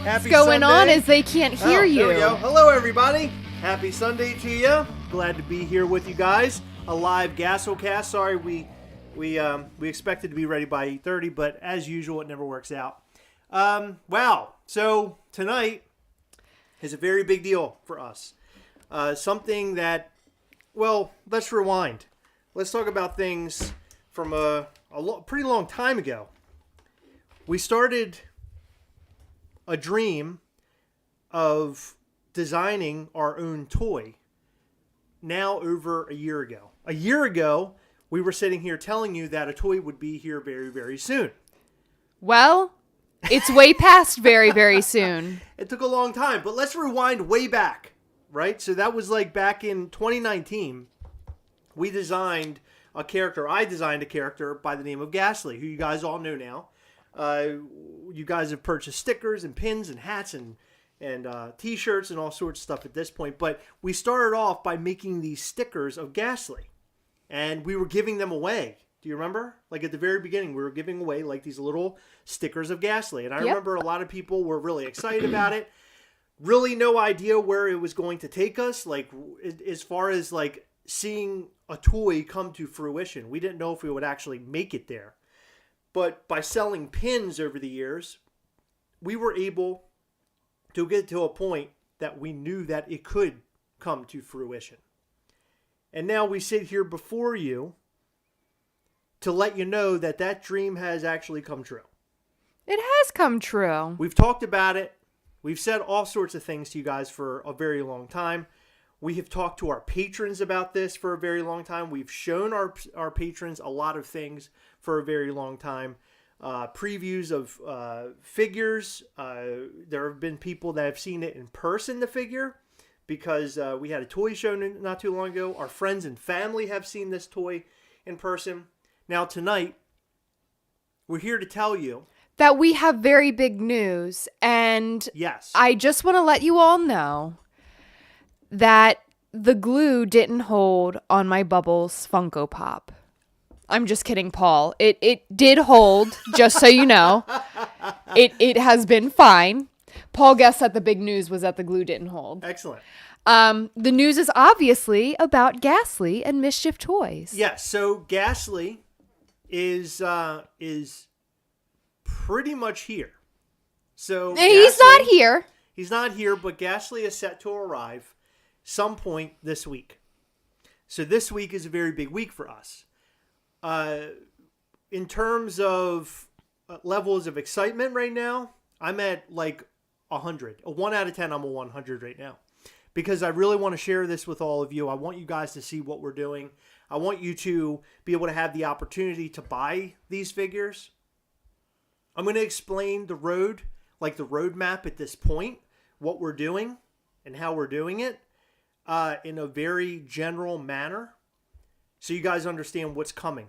Happy going Sunday. on is they can't hear you. There we go. Hello, everybody. Happy Sunday to you. Glad to be here with you guys. A live Gastlecast. Sorry, we expected to be ready by 8:30, but as usual, it never works out. Wow. So tonight is a very big deal for us. Something that, well, let's rewind. Let's talk about things from a pretty long time ago. We started a dream of designing our own toy now over a year ago. A year ago, we were sitting here telling you that a toy would be here very, very soon. Well, it's way past very, very soon. It took a long time, but let's rewind way back, right? So that was like back in 2019. We designed a character. I designed a character by the name of Gastly, who you guys all know now. You guys have purchased stickers and pins and hats and t-shirts and all sorts of stuff at this point. But we started off by making these stickers of Gastly, and we were giving them away. Do you remember? Like at the very beginning, we were giving away like these little stickers of Gastly, and I remember a lot of people were really excited about it. Really, no idea where it was going to take us. Like as far as like seeing a toy come to fruition, we didn't know if we would actually make it there. But by selling pins over the years, we were able to get to a point that we knew that it could come to fruition. And now we sit here before you to let you know that that dream has actually come true. It has come true. We've talked about it. We've said all sorts of things to you guys for a very long time. We have talked to our patrons about this for a very long time. We've shown our patrons a lot of things for a very long time. Previews of figures. There have been people that have seen it in person, the figure, because we had a toy show not too long ago. Our friends and family have seen this toy in person. Now tonight, we're here to tell you that we have very big news. And yes, I just want to let you all know that the glue didn't hold on my Bubbles Funko Pop. I'm just kidding, Paul. It did hold, just so you know. It has been fine. Paul guessed that the big news was that the glue didn't hold. Excellent. The news is obviously about Gastly and Mischief Toys. Yes, so Gastly is pretty much here. So he's Gastly, not here. He's not here, but Gastly is set to arrive some point this week. So this week is a very big week for us. In terms of levels of excitement right now, I'm at like 100. A 1 out of 10, I'm a 100 right now. Because I really want to share this with all of you. I want you guys to see what we're doing. I want you to be able to have the opportunity to buy these figures. I'm going to explain the road, like the roadmap at this point, what we're doing and how we're doing it in a very general manner so you guys understand what's coming.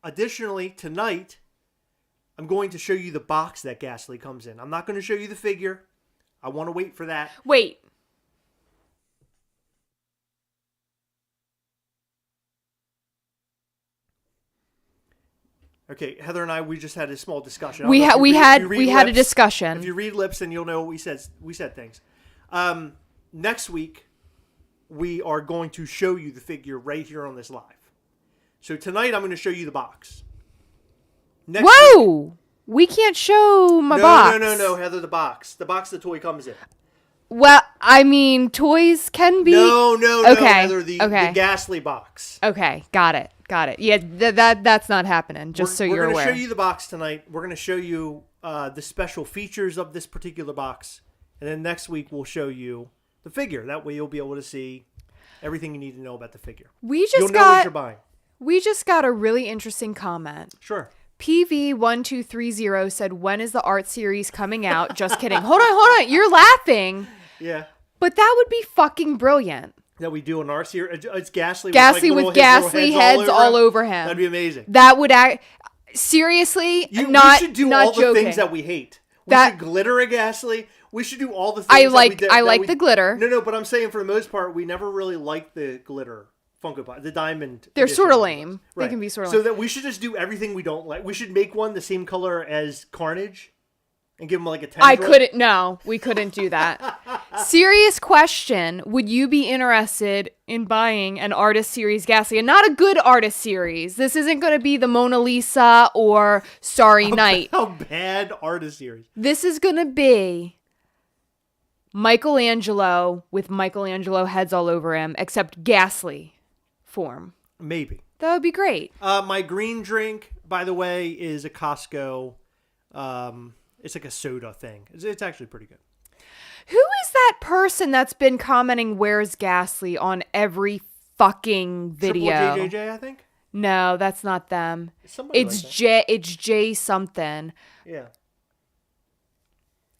Additionally, tonight, I'm going to show you the box that Gastly comes in. I'm not going to show you the figure. I want to wait for that. Wait. Okay, Heather and I, we just had a small discussion. We had a discussion. If you read lips, then you'll know what we said things. Next week, we are going to show you the figure right here on this live. So tonight, I'm going to show you the box. Whoa! Week, we can't show my box. No, Heather, the box the toy comes in. Well, I mean, toys can be... No, okay. Heather, the Gastly box. Okay, got it. Yeah, that's not happening, just so you're aware. We're going to show you the box tonight. We're going to show you the special features of this particular box. And then next week, we'll show you the figure. That way, you'll be able to see everything you need to know about the figure. You'll know what you're buying. We just got a really interesting comment. Sure. PV1230 said, when is the art series coming out? Just kidding. Hold on. You're laughing. Yeah. But that would be fucking brilliant. That we do an art series. It's Gastly with Gastly heads all over him. That'd be amazing. That would seriously, we should do not all joking. The things that we hate. We should glitter a Gastly. We should do all the things I like the glitter. No, but I'm saying for the most part, we never really liked the glitter Funko Pop, the diamond. They're sort of lame. Right. They can be sort of lame. So that we should just do everything we don't like. We should make one the same color as Carnage. and give him like a tendril? I couldn't. No, we couldn't do that. Serious question. Would you be interested in buying an artist series Gastly? And not a good artist series. This isn't going to be the Mona Lisa or Starry Night. How bad artist series? This is going to be Michelangelo with Michelangelo heads all over him, except Gastly form. Maybe. That would be great. My green drink, by the way, is a Costco. It's like a soda thing. It's actually pretty good. Who is that person that's been commenting "Where's Gastly" on every fucking video? Triple JJJ, I think. No, that's not them. Somebody It's like J. It's J something. that. Yeah.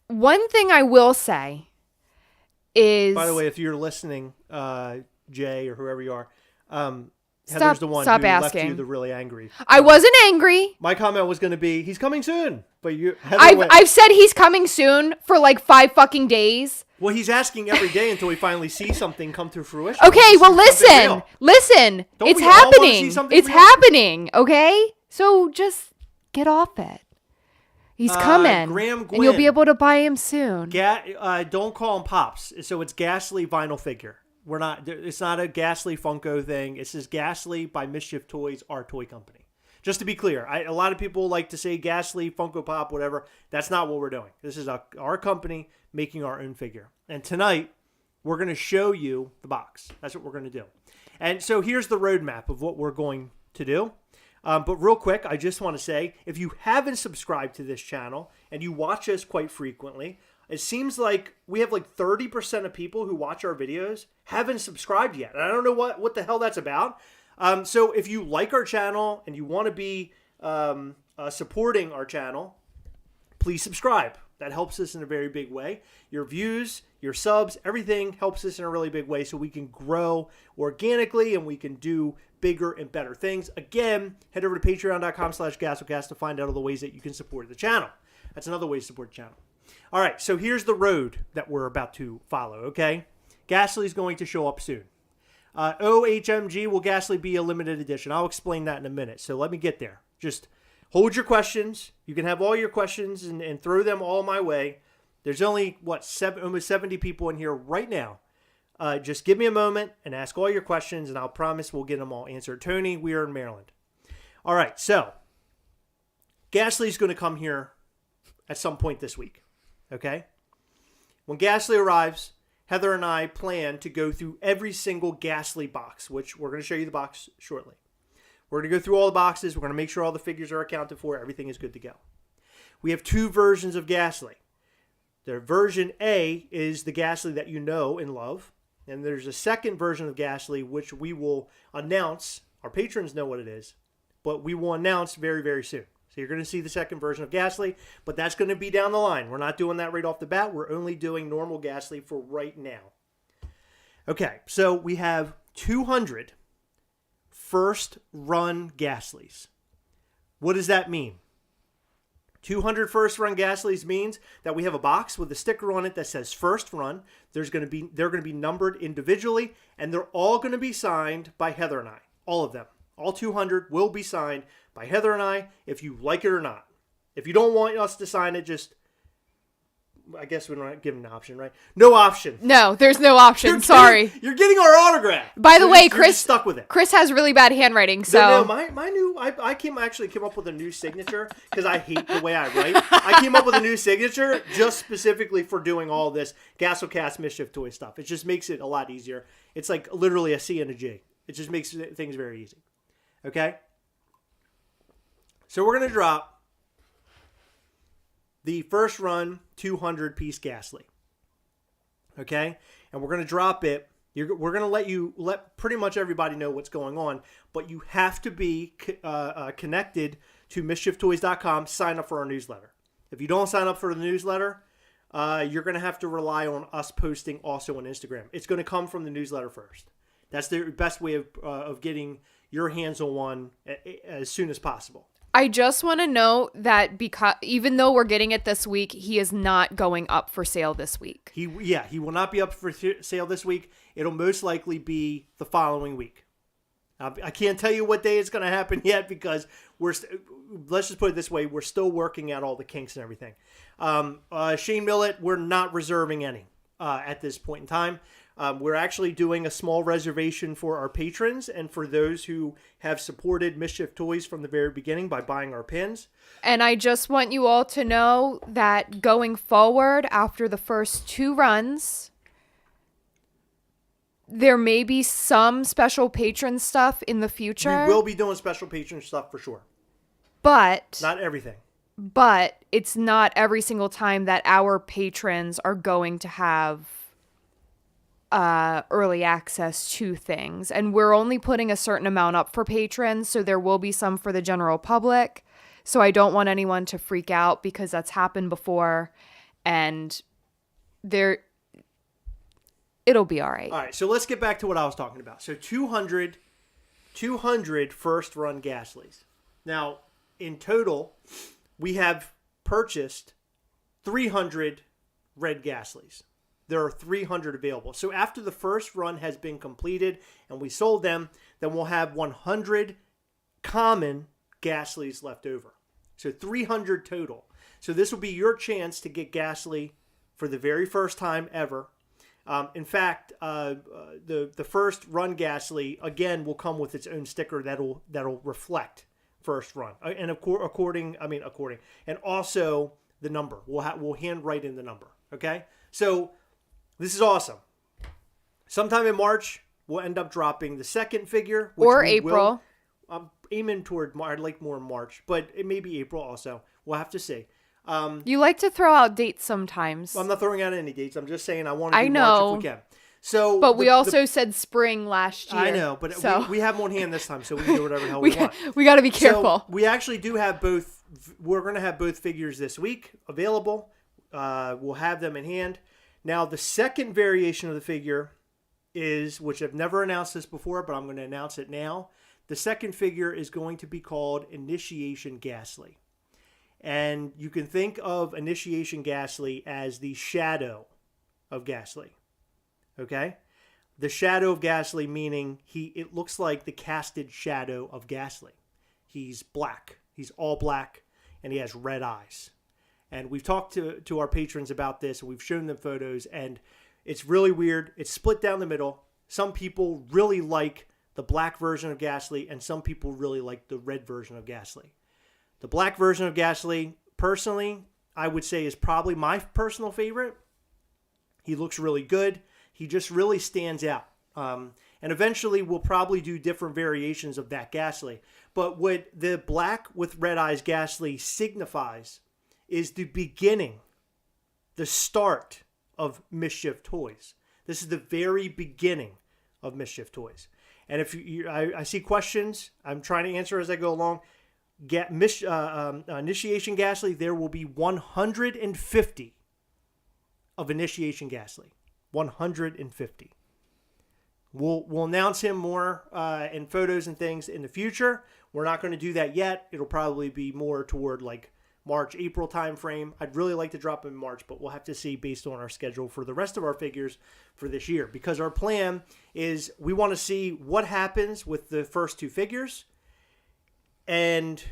One thing I will say is, By the way, if you're listening, Jay or whoever you are, Heather's the one stop who left asking. you the really angry. I wasn't angry. My comment was going to be, he's coming soon. But Heather went, I've said he's coming soon for like 5 fucking days. well, he's asking every day until we finally see something come to fruition. Okay, well Something listen. real. Don't It's we all wanna see happening. something It's real? happening, okay? So just get off it. He's coming. Graham and you'll be Gwynn. able to buy him soon. Don't call him Pops. So it's Gastly vinyl figure. It's not a Gastly Funko thing. It's just Gastly by Mischief Toys, our toy company. Just to be clear, a lot of people like to say Gastly, Funko Pop, whatever. That's not what we're doing. This is our company making our own figure. And tonight, we're going to show you the box. That's what we're going to do. And so here's the roadmap of what we're going to do. But real quick, I just want to say, if you haven't subscribed to this channel and you watch us quite frequently, it seems like we have like 30% of people who watch our videos haven't subscribed yet. And I don't know what the hell that's about. So if you like our channel and you want to be supporting our channel, please subscribe. That helps us in a very big way. Your views, your subs, everything helps us in a really big way so we can grow organically and we can do bigger and better things. Again, head over to patreon.com/Gastlecast to find out all the ways that you can support the channel. That's another way to support the channel. All right, so here's the road that we're about to follow, okay? Gastly is going to show up soon. OHMG will Gastly be a limited edition. I'll explain that in a minute, so let me get there. Just hold your questions. You can have all your questions and throw them all my way. There's only, almost 70 people in here right now. Just give me a moment and ask all your questions, and I'll promise we'll get them all answered. Tony, we are in Maryland. All right, so Gastly's going to come here at some point this week, okay? When Gastly arrives, Heather and I plan to go through every single Gastly box, which we're going to show you the box shortly. We're going to go through all the boxes. We're going to make sure all the figures are accounted for. Everything is good to go. We have 2 versions of Gastly. The version A is the Gastly that you know and love. And there's a second version of Gastly, which we will announce. Our patrons know what it is, but we will announce very, very soon. So you're going to see the second version of Gastly, but that's going to be down the line. We're not doing that right off the bat. We're only doing normal Gastly for right now. Okay, so we have 200 first run Gastlys. What does that mean? 200 first run Gastlys means that we have a box with a sticker on it that says first run. They're going to be numbered individually, and they're all going to be signed by Heather and I. All of them. All 200 will be signed by Heather and I, if you like it or not. If you don't want us to sign it, just, I guess we're not giving an option, right? No option. No, there's no option. Sorry. You're getting our autograph. By the way, you're Chris just stuck with it. Chris has really bad handwriting, so No, my new, I came up with a new signature because I hate the way I write. I came up with a new signature just specifically for doing all this Gastlecast Mischief Toy stuff. It just makes it a lot easier. It's like literally a C and a G. It just makes things very easy. Okay? So we're going to drop the first run 200 piece Gastly. Okay? And we're going to drop it. We're going to let pretty much everybody know what's going on, but you have to be connected to mischieftoys.com, sign up for our newsletter. If you don't sign up for the newsletter, you're going to have to rely on us posting also on Instagram. It's going to come from the newsletter first. That's the best way of getting your hands on one as soon as possible. I just want to note that because even though we're getting it this week, he is not going up for sale this week. He will not be up for sale this week. It'll most likely be the following week. I can't tell you what day it's going to happen yet because let's just put it this way. We're still working out all the kinks and everything. Shane Millett, we're not reserving any at this point in time. We're actually doing a small reservation for our patrons and for those who have supported Mischief Toys from the very beginning by buying our pins. And I just want you all to know that going forward, after the first 2 runs, there may be some special patron stuff in the future. We will be doing special patron stuff for sure. But not everything. But it's not every single time that our patrons are going to have early access to things. And we're only putting a certain amount up for patrons, so there will be some for the general public. So I don't want anyone to freak out because that's happened before, and it'll be all right. All right, so let's get back to what I was talking about. So 200 first run Gastlys. Now, in total, we have purchased 300 red Gastlys. There are 300 available. So after the first run has been completed and we sold them, then we'll have 100 common Gastlys left over. So 300 total. So this will be your chance to get Gastly for the very first time ever. In fact, the first run Gastly again will come with its own sticker that'll reflect first run, and according, and also the number. We'll handwrite in the number. Okay, so this is awesome. Sometime in March, we'll end up dropping the second figure, or April. I'm aiming toward I'd like more in March, but it may be April also. We'll have to see. You like to throw out dates sometimes. I'm not throwing out any dates. I'm just saying I want to do March if we can. So, but we also said spring last year. I know, but we have them on hand this time, so we can do whatever the hell we want. We got to be careful. So we actually do have both. We're going to have both figures this week available. We'll have them in hand. Now, the second variation of the figure is, which I've never announced this before, but I'm going to announce it now. The second figure is going to be called Initiation Gastly. And you can think of Initiation Gastly as the shadow of Gastly. Okay? The shadow of Gastly meaning it looks like the casted shadow of Gastly. He's black. He's all black, and he has red eyes. And we've talked to our patrons about this, and we've shown them photos, and it's really weird. It's split down the middle. Some people really like the black version of Gastly, and some people really like the red version of Gastly. The black version of Gastly, personally, I would say is probably my personal favorite. He looks really good. He just really stands out. And eventually we'll probably do different variations of that Gastly. But what the black with red eyes Gastly signifies is the beginning, the start of Mischief Toys. This is the very beginning of Mischief Toys. And if I see questions, I'm trying to answer as I go along. Initiation Gastly, there will be 150 of Initiation Gastly. 150. We'll announce him more in photos and things in the future. We're not going to do that yet. It'll probably be more toward like March, April time frame. I'd really like to drop him in March, but we'll have to see based on our schedule for the rest of our figures for this year. Because our plan is we want to see what happens with the first 2 figures and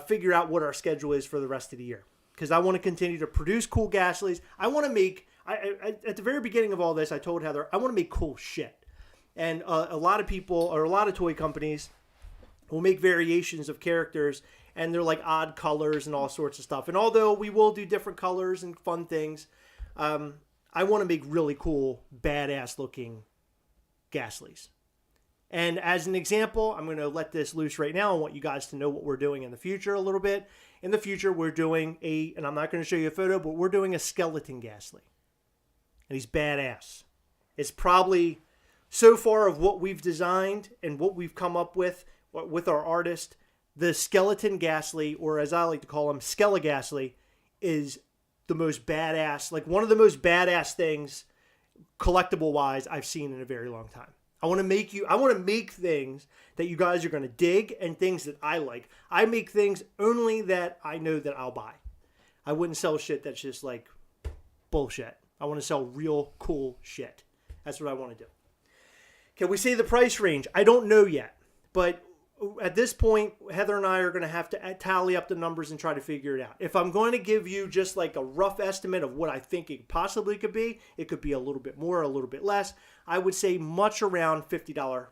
figure out what our schedule is for the rest of the year. Because I want to continue to produce cool Gastlys. I want to make... at the very beginning of all this, I told Heather, I want to make cool shit. And a lot of people, or a lot of toy companies, will make variations of characters, and they're like odd colors and all sorts of stuff. And although we will do different colors and fun things, I want to make really cool, badass-looking Gastlys. And as an example, I'm going to let this loose right now. I want you guys to know what we're doing in the future a little bit. In the future, we're doing and I'm not going to show you a photo, but we're doing a skeleton Gastly. And he's badass. It's probably, so far of what we've designed and what we've come up with our artist, the skeleton Gastly, or as I like to call him, Skelegastly, is the most badass, like one of the most badass things, collectible-wise, I've seen in a very long time. I want to make things that you guys are going to dig and things that I like. I make things only that I know that I'll buy. I wouldn't sell shit that's just like bullshit. I want to sell real cool shit. That's what I want to do. Can we say the price range? I don't know yet. But at this point, Heather and I are going to have to tally up the numbers and try to figure it out. If I'm going to give you just like a rough estimate of what I think it possibly could be, it could be a little bit more, a little bit less. I would say much around $50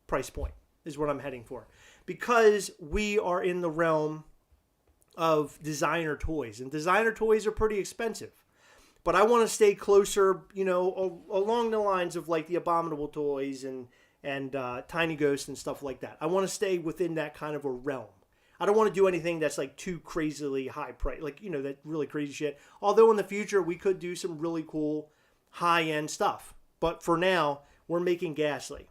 price point is what I'm heading for. Because we are in the realm of designer toys. And designer toys are pretty expensive. But I want to stay closer, along the lines of like the Abominable toys and Tiny Ghost and stuff like that. I want to stay within that kind of a realm. I don't want to do anything that's like too crazily high price, like, that really crazy shit. Although in the future, we could do some really cool high-end stuff. But for now, we're making Gastly.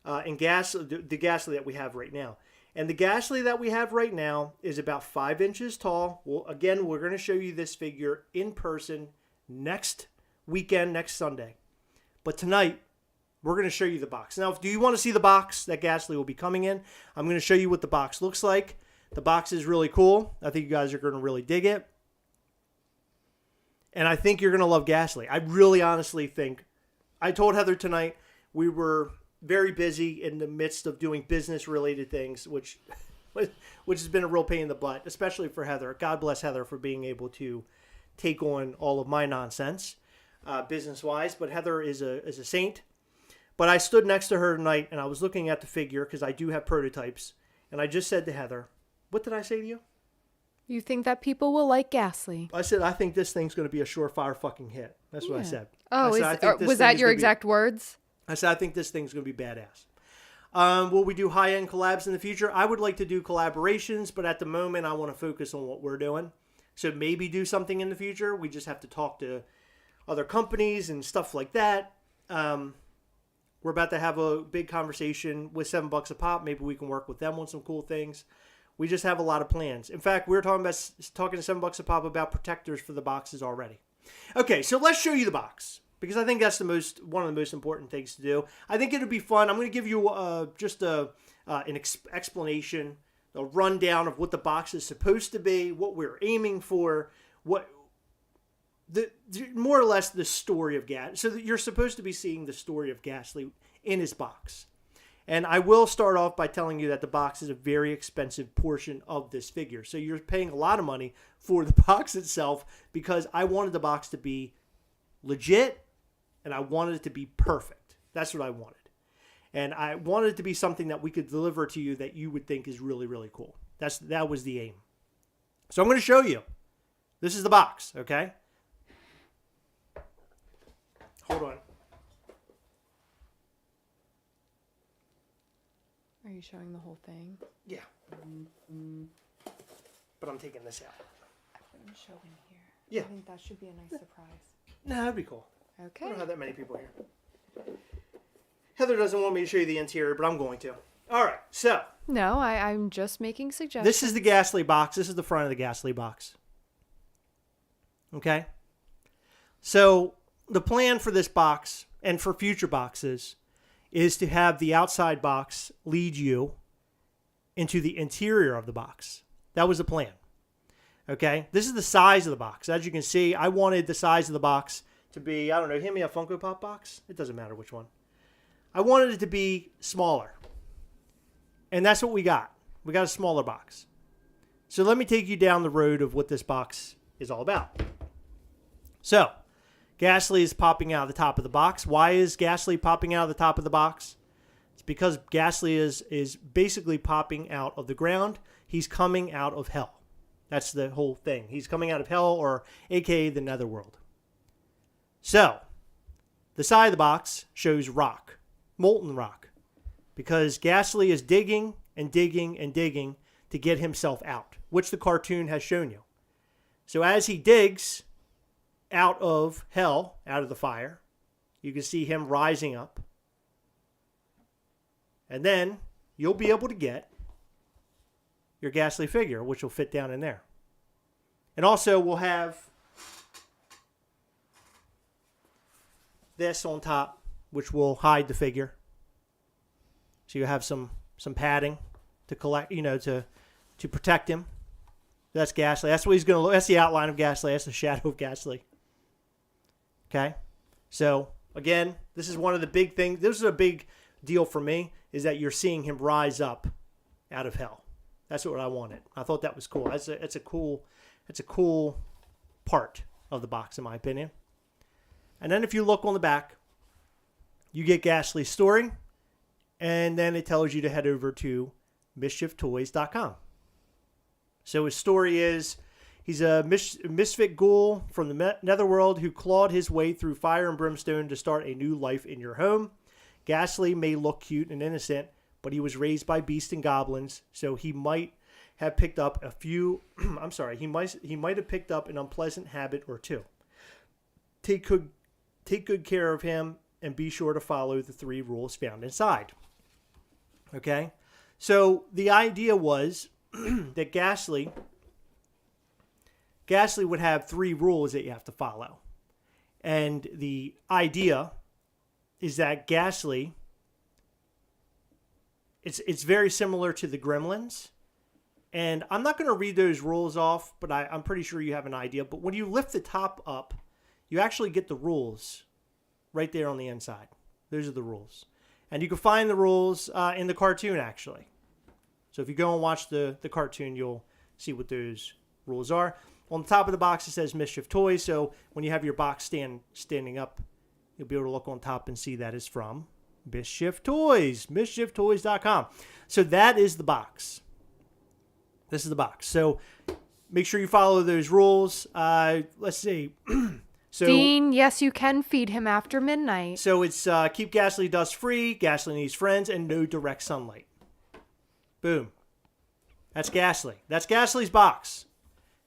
The Gastly that we have right now. And the Gastly that we have right now is about 5 inches tall. Well, again, we're going to show you this figure in person next weekend, next Sunday. But tonight, we're going to show you the box. Now, do you want to see the box that Gastly will be coming in? I'm going to show you what the box looks like. The box is really cool. I think you guys are going to really dig it. And I think you're going to love Gastly. I really honestly think. I told Heather tonight we were very busy in the midst of doing business-related things, which has been a real pain in the butt, especially for Heather. God bless Heather for being able to take on all of my nonsense business-wise. But Heather is a saint. But I stood next to her tonight, and I was looking at the figure, because I do have prototypes, and I just said to Heather, what did I say to you? You think that people will like Gastly? I said, I think this thing's going to be a surefire fucking hit. That's what I said. Oh, was that your exact words? I said, I think this thing's going to be badass. Will we do high-end collabs in the future? I would like to do collaborations, but at the moment, I want to focus on what we're doing. So maybe do something in the future. We just have to talk to other companies and stuff like that. We're about to have a big conversation with $7 a pop. Maybe we can work with them on some cool things. We just have a lot of plans. In fact, we're talking to $7 a pop about protectors for the boxes already. Okay, so let's show you the box, because I think that's one of the most important things to do. I think it'll be fun. I'm going to give you just an explanation, a rundown of what the box is supposed to be, what we're aiming for, more or less the story of Gastly. So you're supposed to be seeing the story of Gastly in his box. And I will start off by telling you that the box is a very expensive portion of this figure. So you're paying a lot of money for the box itself, because I wanted the box to be legit and I wanted it to be perfect. That's what I wanted. And I wanted it to be something that we could deliver to you that you would think is really, really cool. That was the aim. So I'm going to show you. This is the box, okay? Hold on. Are you showing the whole thing? Yeah. But I'm taking this out. I wouldn't show in here. Yeah. I think that should be a nice surprise. No, that'd be cool. Okay. I don't have that many people here. Heather doesn't want me to show you the interior, but I'm going to. All right, so. No, I'm just making suggestions. This is the Gastly box. This is the front of the Gastly box. Okay? So the plan for this box and for future boxes is to have the outside box lead you into the interior of the box. That was the plan. Okay? This is the size of the box. As you can see, I wanted the size of the box to be, I don't know, hand me a Funko Pop box? It doesn't matter which one. I wanted it to be smaller. And that's what we got. We got a smaller box. So let me take you down the road of what this box is all about. So, Gastly is popping out of the top of the box. Why is Gastly popping out of the top of the box? It's because Gastly is basically popping out of the ground. He's coming out of hell. That's the whole thing. He's coming out of hell, or aka the netherworld. So, the side of the box shows rock, molten rock, because Gastly is digging and digging and digging to get himself out, which the cartoon has shown you. So as he digs out of hell, out of the fire, you can see him rising up. And then you'll be able to get your Gastly figure, which will fit down in there. And also we'll have this on top, which will hide the figure. So you have some padding to collect, to protect him. That's Gastly. That's what he's going to look. That's the outline of Gastly. That's the shadow of Gastly. Okay. So again, this is one of the big things. This is a big deal for me is that you're seeing him rise up out of hell. That's what I wanted. I thought that was cool. It's a cool part of the box, in my opinion. And then if you look on the back, you get Gastly's story, and then it tells you to head over to MischiefToys.com. So his story is, he's a misfit ghoul from the netherworld who clawed his way through fire and brimstone to start a new life in your home. Gastly may look cute and innocent, but he was raised by beasts and goblins, so he might have picked up a few. He might have picked up an unpleasant habit or two. Take good care of him, and be sure to follow the 3 rules found inside. Okay, so the idea was that Gastly would have 3 rules that you have to follow. And the idea is that Gastly, it's very similar to the Gremlins. And I'm not going to read those rules off, but I'm pretty sure you have an idea. But when you lift the top up, you actually get the rules right there on the inside. Those are the rules. And you can find the rules in the cartoon, actually. So if you go and watch the cartoon, you'll see what those rules are. On the top of the box, it says Mischief Toys. So when you have your box standing up, you'll be able to look on top and see that is from Mischief Toys, MischiefToys.com. So that is the box. This is the box. So make sure you follow those rules. Let's see. So, Dean, yes, you can feed him after midnight. So it's keep Gastly dust free, Gastly needs friends, and no direct sunlight. Boom. That's Gastly. That's Gastly's box.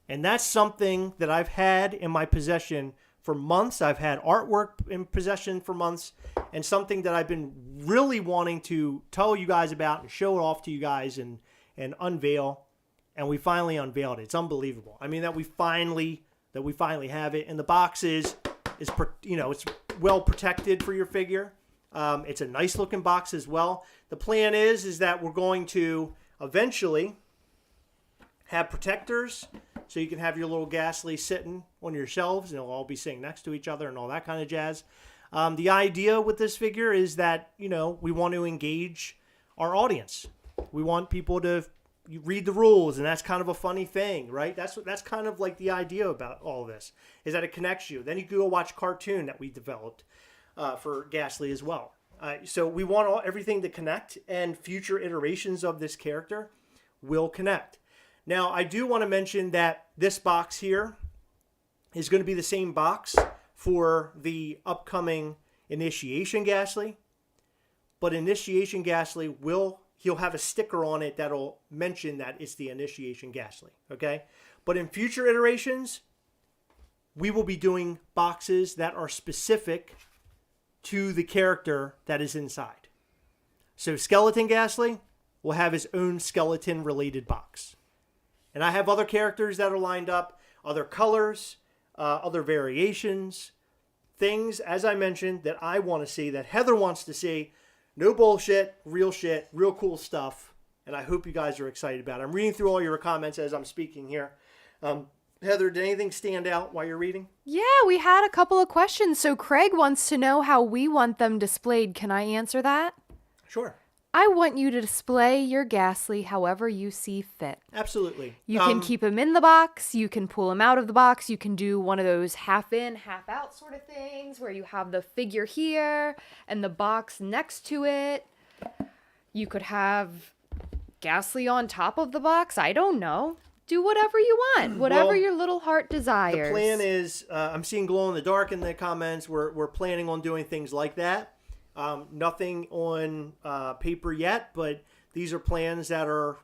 And that's something that I've had in my possession for months. I've had artwork in possession for months, and something that I've been really wanting to tell you guys about and show it off to you guys and unveil. And we finally unveiled it. It's unbelievable. I mean, that we finally have it. And the box is it's well protected for your figure. It's a nice looking box as well. The plan is that we're going to eventually have protectors, so you can have your little Gastly sitting on your shelves, and they'll all be sitting next to each other and all that kind of jazz. The idea with this figure is that, we want to engage our audience. We want people to read the rules, and that's kind of a funny thing, right? That's kind of like the idea about all of this, is that it connects you. Then you can go watch a cartoon that we developed for Gastly as well. So we want everything to connect, and future iterations of this character will connect. Now, I do want to mention that this box here is going to be the same box for the upcoming Initiation Gastly, but Initiation Gastly he'll have a sticker on it that'll mention that it's the Initiation Gastly, okay? But in future iterations, we will be doing boxes that are specific to the character that is inside. So Skeleton Gastly will have his own skeleton-related box. And I have other characters that are lined up, other colors, other variations, things, as I mentioned, that I want to see, that Heather wants to see. No bullshit, real cool stuff. And I hope you guys are excited about it. I'm reading through all your comments as I'm speaking here. Heather, did anything stand out while you're reading? Yeah, we had a couple of questions. So Craig wants to know how we want them displayed. Can I answer that? Sure. I want you to display your Gastly however you see fit. Absolutely. You can keep him in the box. You can pull him out of the box. You can do one of those half in, half out sort of things where you have the figure here and the box next to it. You could have Gastly on top of the box. I don't know. Do whatever you want. Whatever your little heart desires. The plan is, I'm seeing glow in the dark in the comments. We're planning on doing things like that. Nothing on paper yet, but these are plans that are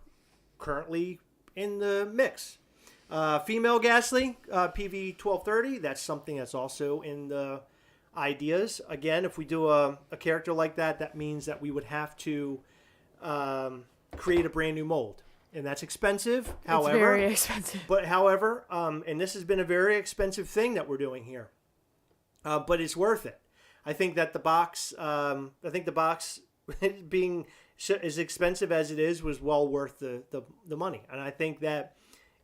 currently in the mix. Female Gastly, PV 1230, that's something that's also in the ideas. Again, if we do a character like that, that means that we would have to create a brand new mold. And that's expensive. However, it's very expensive. But however, and this has been a very expensive thing that we're doing here. But it's worth it. I think that the box, being as expensive as it is, was well worth the money. And I think that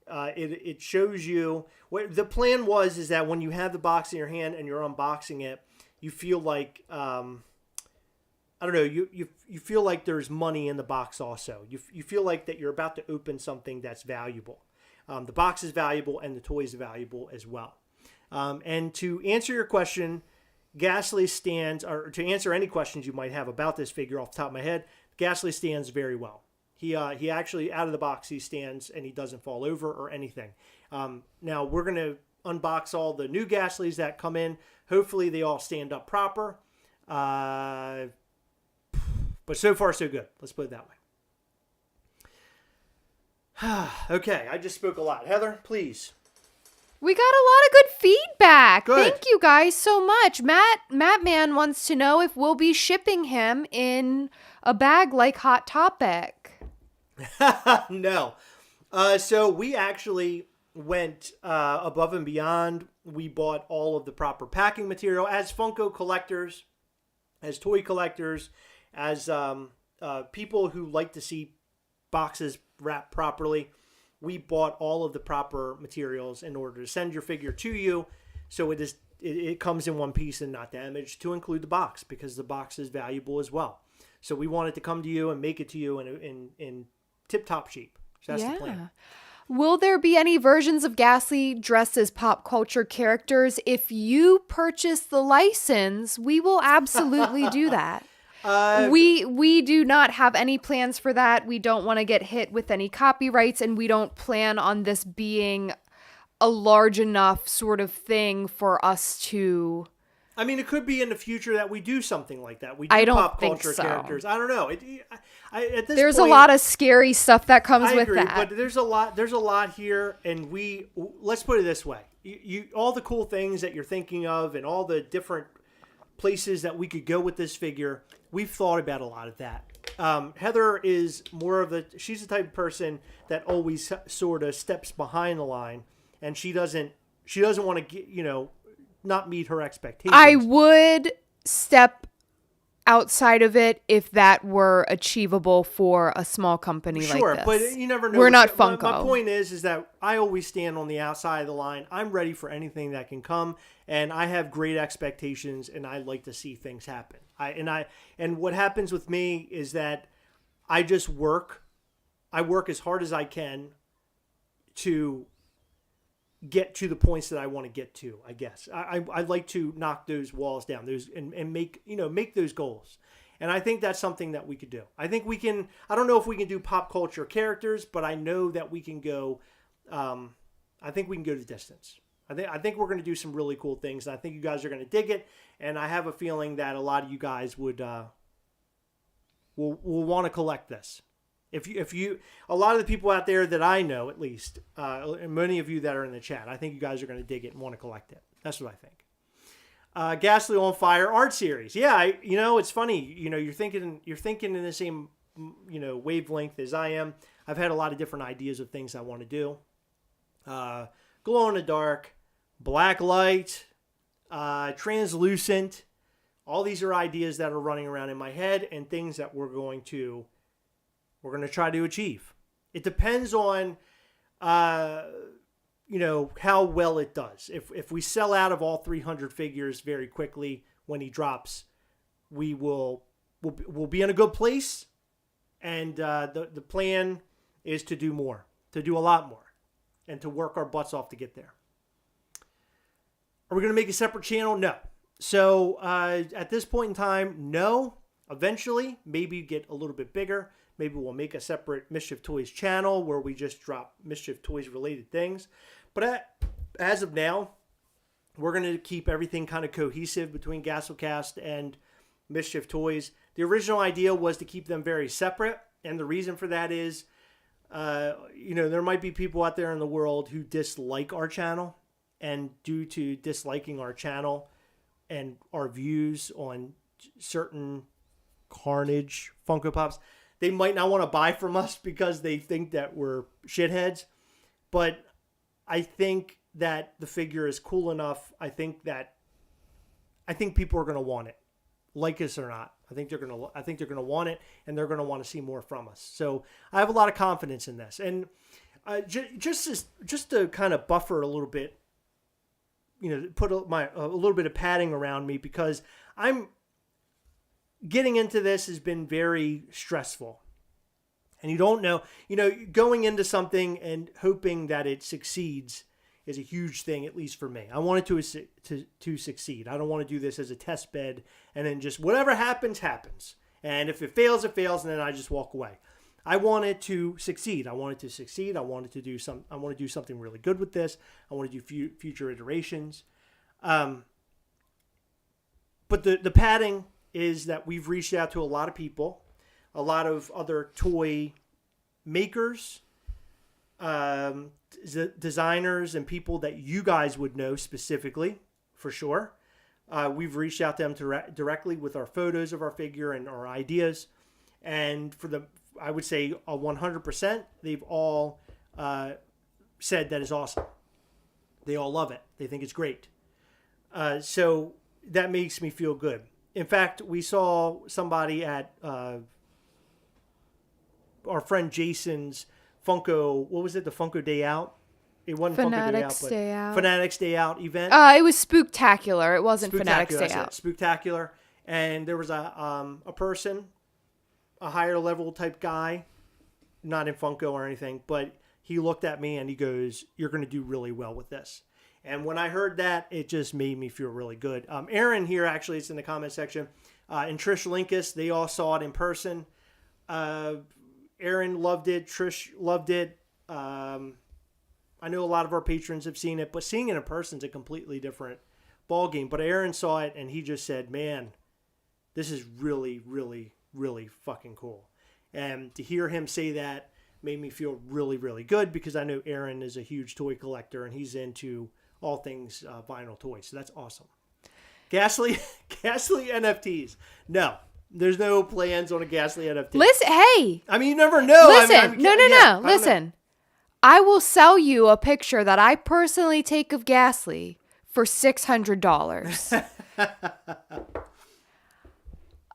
it shows you what the plan was, is that when you have the box in your hand and you're unboxing it, you feel like I don't know, you feel like there's money in the box also. You feel like that you're about to open something that's valuable. The box is valuable and the toy is valuable as well. And to answer your question, Gastly stands, or to answer any questions you might have about this figure off the top of my head, Gastly stands very well. He actually, out of the box, he stands and he doesn't fall over or anything. Now, we're going to unbox all the new Gastlys that come in. Hopefully, they all stand up proper. But so far, so good. Let's put it that way. Okay, I just spoke a lot. Heather, please. We got a lot of good feedback. Good. Thank you guys so much. Mattman wants to know if we'll be shipping him in a bag like Hot Topic. No. So we actually went above and beyond. We bought all of the proper packing material as Funko collectors, as toy collectors, as people who like to see boxes wrapped properly. We bought all of the proper materials in order to send your figure to you, so it comes in one piece and not damaged, to include the box, because the box is valuable as well. So we want it to come to you and make it to you in tip-top shape. So that's the plan. Will there be any versions of Gastly dressed as pop culture characters? If you purchase the license, we will absolutely do that. We do not have any plans for that. We don't want to get hit with any copyrights, and we don't plan on this being a large enough sort of thing for us to... I mean, it could be in the future that we do something like that. We do I don't pop think culture so. characters. I don't know. At this There's point, a lot of scary stuff that comes I with agree, that. but there's a lot here, and let's put it this way: you all the cool things that you're thinking of, and all the different places that we could go with this figure. We've thought about a lot of that. Heather is she's the type of person that always sort of steps behind the line, and she doesn't want to get, not meet her expectations. I would step outside of it if that were achievable for a small company like this. Sure, but you never know. We're not Funko. My point is that I always stand on the outside of the line. I'm ready for anything that can come, and I have great expectations, and I like to see things happen. And what happens with me is that I just work. I work as hard as I can to get to the points that I want to get to, I guess. I like to knock those walls down, and make those goals. And I think that's something that we could do. I think we can. I don't know if we can do pop culture characters, but I know that we can go. I think we can go the distance. I think we're going to do some really cool things, and I think you guys are going to dig it. And I have a feeling that a lot of you guys will want to collect this. If you, a lot of the people out there that I know, at least, and many of you that are in the chat, I think you guys are going to dig it and want to collect it. That's what I think. Gastly on Fire art series. Yeah, it's funny. You're thinking in the same, wavelength as I am. I've had a lot of different ideas of things I want to do. Glow in the dark, black light, translucent. All these are ideas that are running around in my head and things that we're going to try to achieve. It depends on, how well it does. If we sell out of all 300 figures very quickly when he drops, we'll be in a good place. And the plan is to do more, to do a lot more, and to work our butts off to get there. Are we going to make a separate channel? No. So at this point in time, no. Eventually, maybe get a little bit bigger. Maybe we'll make a separate Mischief Toys channel where we just drop Mischief Toys related things. But as of now, we're going to keep everything kind of cohesive between Gastlecast and Mischief Toys. The original idea was to keep them very separate. And the reason for that is, there might be people out there in the world who dislike our channel. And due to disliking our channel and our views on certain Carnage Funko Pops, they might not want to buy from us because they think that we're shitheads. But I think that the figure is cool enough. I think people are going to want it, like us or not. I think they're going to want it, and they're going to want to see more from us. So I have a lot of confidence in this. And just to kind of buffer a little bit, put a little bit of padding around me, because I'm, getting into this has been very stressful. And you don't know, going into something and hoping that it succeeds is a huge thing, at least for me. I want it to succeed. I don't want to do this as a test bed and then just whatever happens, happens. And if it fails, it fails, and then I just walk away. I want it to succeed. I want it to succeed. I want to do something really good with this. I want to do future iterations. But the padding is that we've reached out to a lot of people, a lot of other toy makers, designers, and people that you guys would know specifically, for sure. We've reached out to them directly with our photos of our figure and our ideas. And I would say 100%, they've all said that is awesome. They all love it. They think it's great. So that makes me feel good. In fact, we saw somebody at our friend Jason's Funko, what was it? The Funko Day Out? It wasn't Fanatics Funko Day Out. Fanatics Day Out event. It was Spooktacular. It wasn't Fanatics Day Out. Spooktacular. And there was a person, a higher level type guy, not in Funko or anything, but he looked at me and he goes, "You're going to do really well with this." And when I heard that, it just made me feel really good. Aaron here, actually, it's in the comment section, and Trish Linkus, they all saw it in person. Aaron loved it. Trish loved it. I know a lot of our patrons have seen it, but seeing it in person is a completely different ballgame. But Aaron saw it, and he just said, "Man, this is really, really, really fucking cool." And to hear him say that made me feel really, really good, because I know Aaron is a huge toy collector, and he's into all things vinyl toys. So that's awesome. Gastly NFTs. No, there's no plans on a Gastly NFT. Listen, hey. I mean, you never know. Listen, no. Listen. I will sell you a picture that I personally take of Gastly for $600.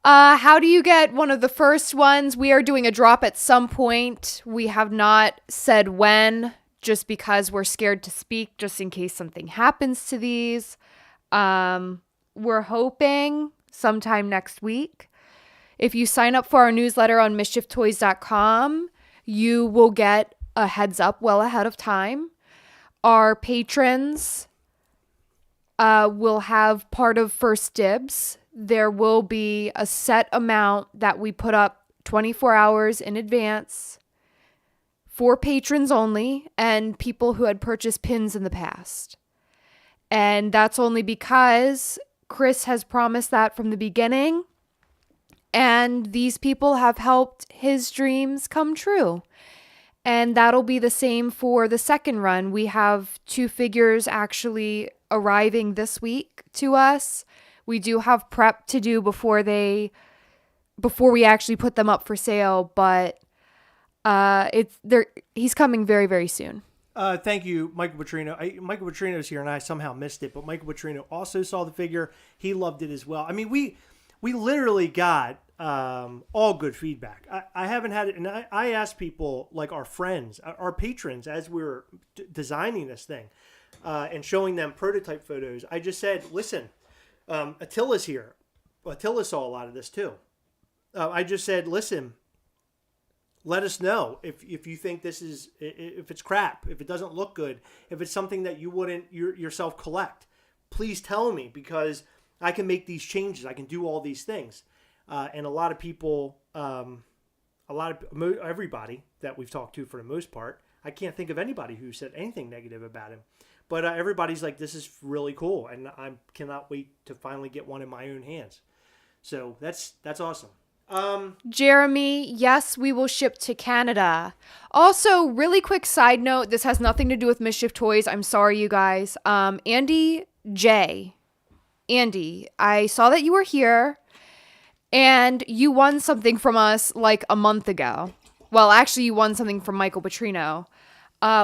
How do you get one of the first ones? We are doing a drop at some point. We have not said when, just because we're scared to speak, just in case something happens to these. We're hoping sometime next week. If you sign up for our newsletter on mischieftoys.com, you will get a heads up well ahead of time. Our patrons will have part of first dibs. There will be a set amount that we put up 24 hours in advance for patrons only and people who had purchased pins in the past. And that's only because Chris has promised that from the beginning. And these people have helped his dreams come true. And that'll be the same for the second run. We have 2 figures actually arriving this week to us. We do have prep to do before we actually put them up for sale, but he's coming very, very soon. Thank you, Michael Petrino. Michael Petrino's here, and I somehow missed it, but Michael Petrino also saw the figure. He loved it as well. I mean, we literally got all good feedback. I haven't had it, and I asked people, like our friends, our patrons, as we were designing this thing and showing them prototype photos. I just said, listen, Attila's here. Attila saw a lot of this too. I just said, listen, let us know if you think this is, if it's crap, if it doesn't look good, if it's something that you wouldn't yourself collect. Please tell me, because I can make these changes. I can do all these things. And a lot of people, everybody that we've talked to for the most part, I can't think of anybody who said anything negative about him. But everybody's like, this is really cool, and I cannot wait to finally get one in my own hands. So that's awesome. Jeremy, yes, we will ship to Canada. Also, really quick side note, this has nothing to do with Mischief Toys. I'm sorry, you guys. Andy, I saw that you were here. And you won something from us like a month ago. Well, actually, you won something from Michael Petrino.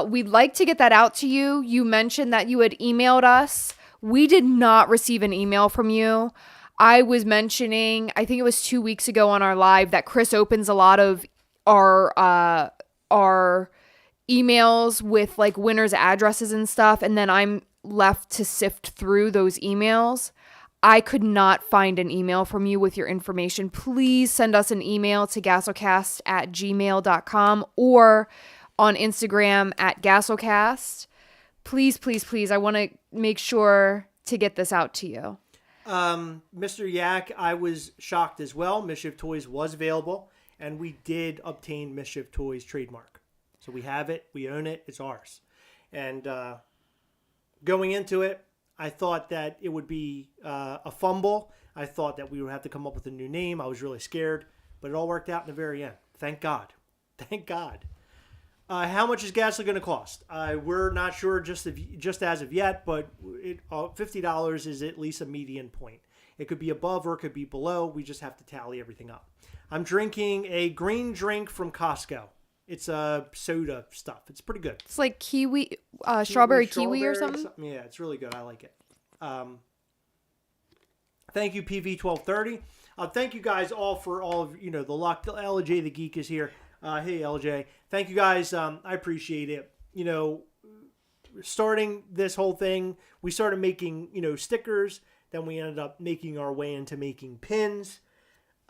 We'd like to get that out to you. You mentioned that you had emailed us. We did not receive an email from you. I was mentioning, I think it was 2 weeks ago on our live, that Chris opens a lot of our emails with like winners' addresses and stuff. And then I'm left to sift through those emails. I could not find an email from you with your information, please send us an email to gastlecast@gmail.com or on Instagram @Gastlecast. Please, please, please. I want to make sure to get this out to you. Mr. Yak, I was shocked as well. Mischief Toys was available, and we did obtain Mischief Toys trademark. So we have it. We own it. It's ours. And going into it, I thought that it would be a fumble. I thought that we would have to come up with a new name. I was really scared, but it all worked out in the very end. Thank God. Thank God. How much is Gastly going to cost? We're not sure just as of yet, but $50 is at least a median point. It could be above or it could be below. We just have to tally everything up. I'm drinking a green drink from Costco. It's soda stuff. It's pretty good. It's like strawberry kiwi or something? Yeah, it's really good. I like it. Thank you, PV1230. Thank you guys all for all of, the luck. LJ the Geek is here. Hey, LJ. Thank you guys. I appreciate it. Starting this whole thing, we started making, stickers. Then we ended up making our way into making pins.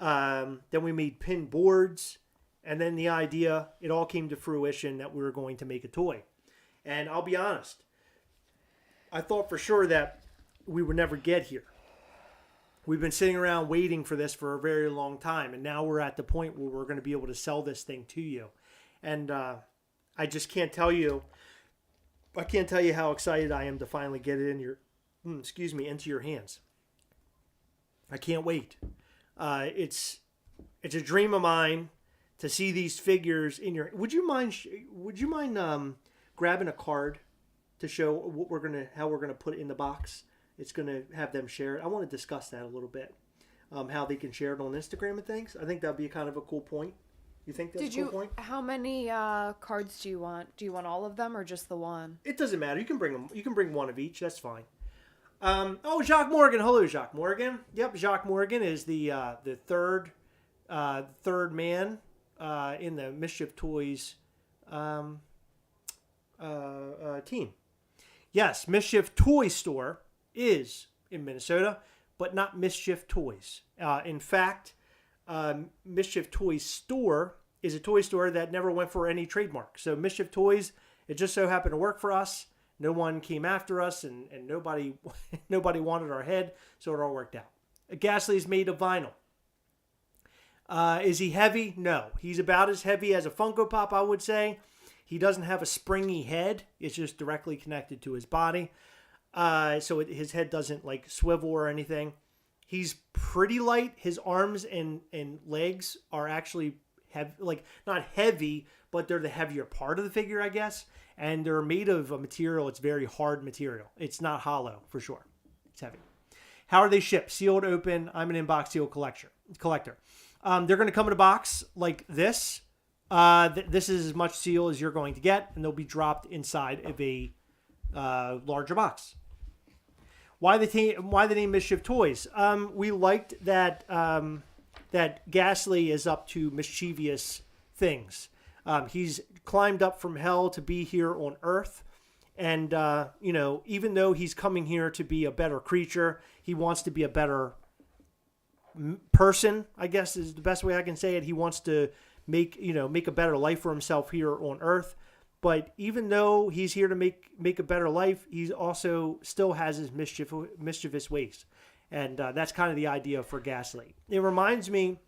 Then we made pin boards. And then the idea, it all came to fruition that we were going to make a toy. And I'll be honest, I thought for sure that we would never get here. We've been sitting around waiting for this for a very long time. And now we're at the point where we're going to be able to sell this thing to you. And I just can't tell you, how excited I am to finally get it into your hands. I can't wait. It's a dream of mine to see these figures in your. Would you mind grabbing a card to show how we're gonna put it in the box? It's gonna have them share it. I want to discuss that a little bit. How they can share it on Instagram and things. I think that'd be kind of a cool point. You think that's a cool point? How many cards do you want? Do you want all of them or just the one? It doesn't matter. You can bring them. You can bring one of each. That's fine. Jacques Morgan. Hello, Jacques Morgan. Yep, Jacques Morgan is the third man in the Mischief Toys team. Yes, Mischief Toy Store is in Minnesota, but not Mischief Toys. In fact, Mischief Toys Store is a toy store that never went for any trademark. So Mischief Toys, it just so happened to work for us. No one came after us, and nobody wanted our head, so it all worked out. Gastly is made of vinyl. Is he heavy? No. He's about as heavy as a Funko Pop, I would say. He doesn't have a springy head. It's just directly connected to his body. So his head doesn't like swivel or anything. He's pretty light. His arms and legs are actually not heavy, but they're the heavier part of the figure, I guess. And they're made of a material. It's very hard material. It's not hollow for sure. It's heavy. How are they shipped? Sealed, open. I'm an inbox seal collector. They're going to come in a box like this. This is as much seal as you're going to get, and they'll be dropped inside of a larger box. Why the name Mischief Toys? We liked that that Gastly is up to mischievous things. He's climbed up from hell to be here on Earth. And, even though he's coming here to be a better creature, he wants to be a better person, I guess is the best way I can say it. He wants to make a better life for himself here on Earth. But even though he's here to make a better life, he also still has his mischievous ways. And that's kind of the idea for Gastly. It reminds me,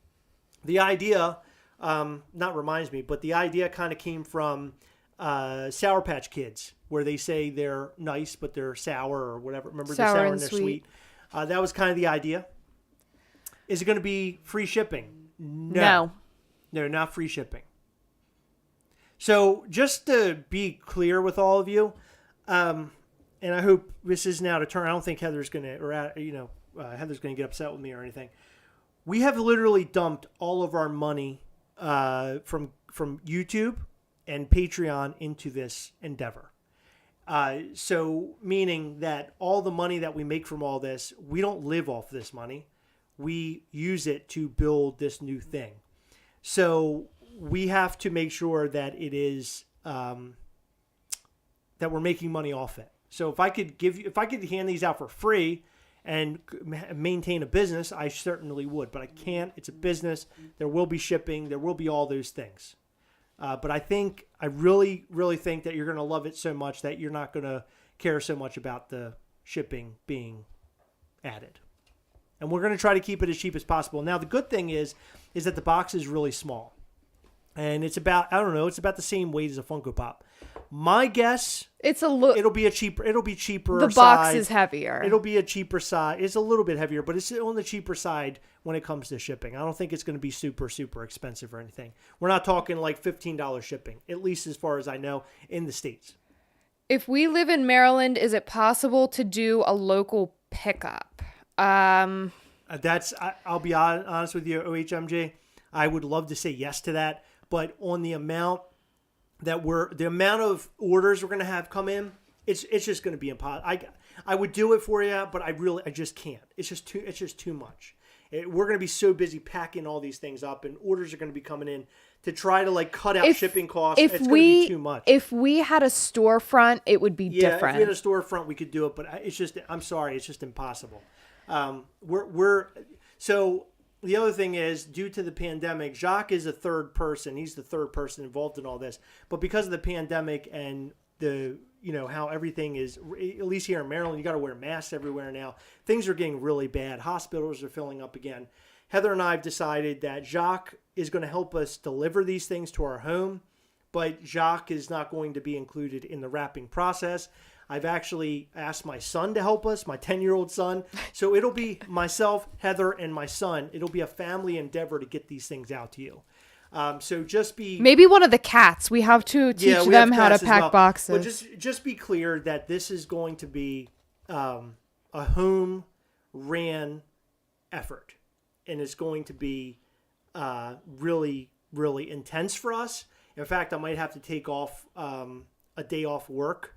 the idea kind of came from Sour Patch Kids, where they say they're nice, but they're sour or whatever. Remember, they're sour and they're sweet. That was kind of the idea. Is it going to be free shipping? No, not free shipping. So just to be clear with all of you, and I hope this is now to turn. I don't think Heather's going to, Heather's going to get upset with me or anything. We have literally dumped all of our money from YouTube and Patreon into this endeavor. So meaning that all the money that we make from all this, we don't live off this money. We use it to build this new thing. So we have to make sure that it is that we're making money off it. So if I could hand these out for free and maintain a business, I certainly would. But I can't. It's a business. There will be shipping. There will be all those things. But I really, really think that you're going to love it so much that you're not going to care so much about the shipping being added. And we're going to try to keep it as cheap as possible. Now, the good thing is that the box is really small. And it's about, I don't know, it's about the same weight as a Funko Pop. My guess, it'll be cheaper. The box is heavier. It'll be a cheaper size. It's a little bit heavier, but it's on the cheaper side when it comes to shipping. I don't think it's going to be super, super expensive or anything. We're not talking like $15 shipping, at least as far as I know, in the States. If we live in Maryland, is it possible to do a local pickup? I'll be honest with you, OHMJ. I would love to say yes to that, but on the amount of orders we're going to have come in, it's just going to be impossible. I would do it for you, but I just can't. It's just too much. We're going to be so busy packing all these things up, and orders are going to be coming in to try to like cut out shipping costs. It's going to be too much. If we had a storefront, it would be different. Yeah, if we had a storefront, we could do it, but I'm sorry, it's just impossible. So the other thing is, due to the pandemic, Jacques is a third person. He's the third person involved in all this. But because of the pandemic and how everything is, at least here in Maryland, you got to wear masks everywhere now. Things are getting really bad. Hospitals are filling up again. Heather and I have decided that Jacques is going to help us deliver these things to our home, but Jacques is not going to be included in the wrapping process. I've actually asked my son to help us, my 10-year-old son. So it'll be myself, Heather, and my son. It'll be a family endeavor to get these things out to you. So just be... Maybe one of the cats. We have to teach them how to pack boxes. But just be clear that this is going to be a home-ran effort. And it's going to be really, really intense for us. In fact, I might have to take off a day off work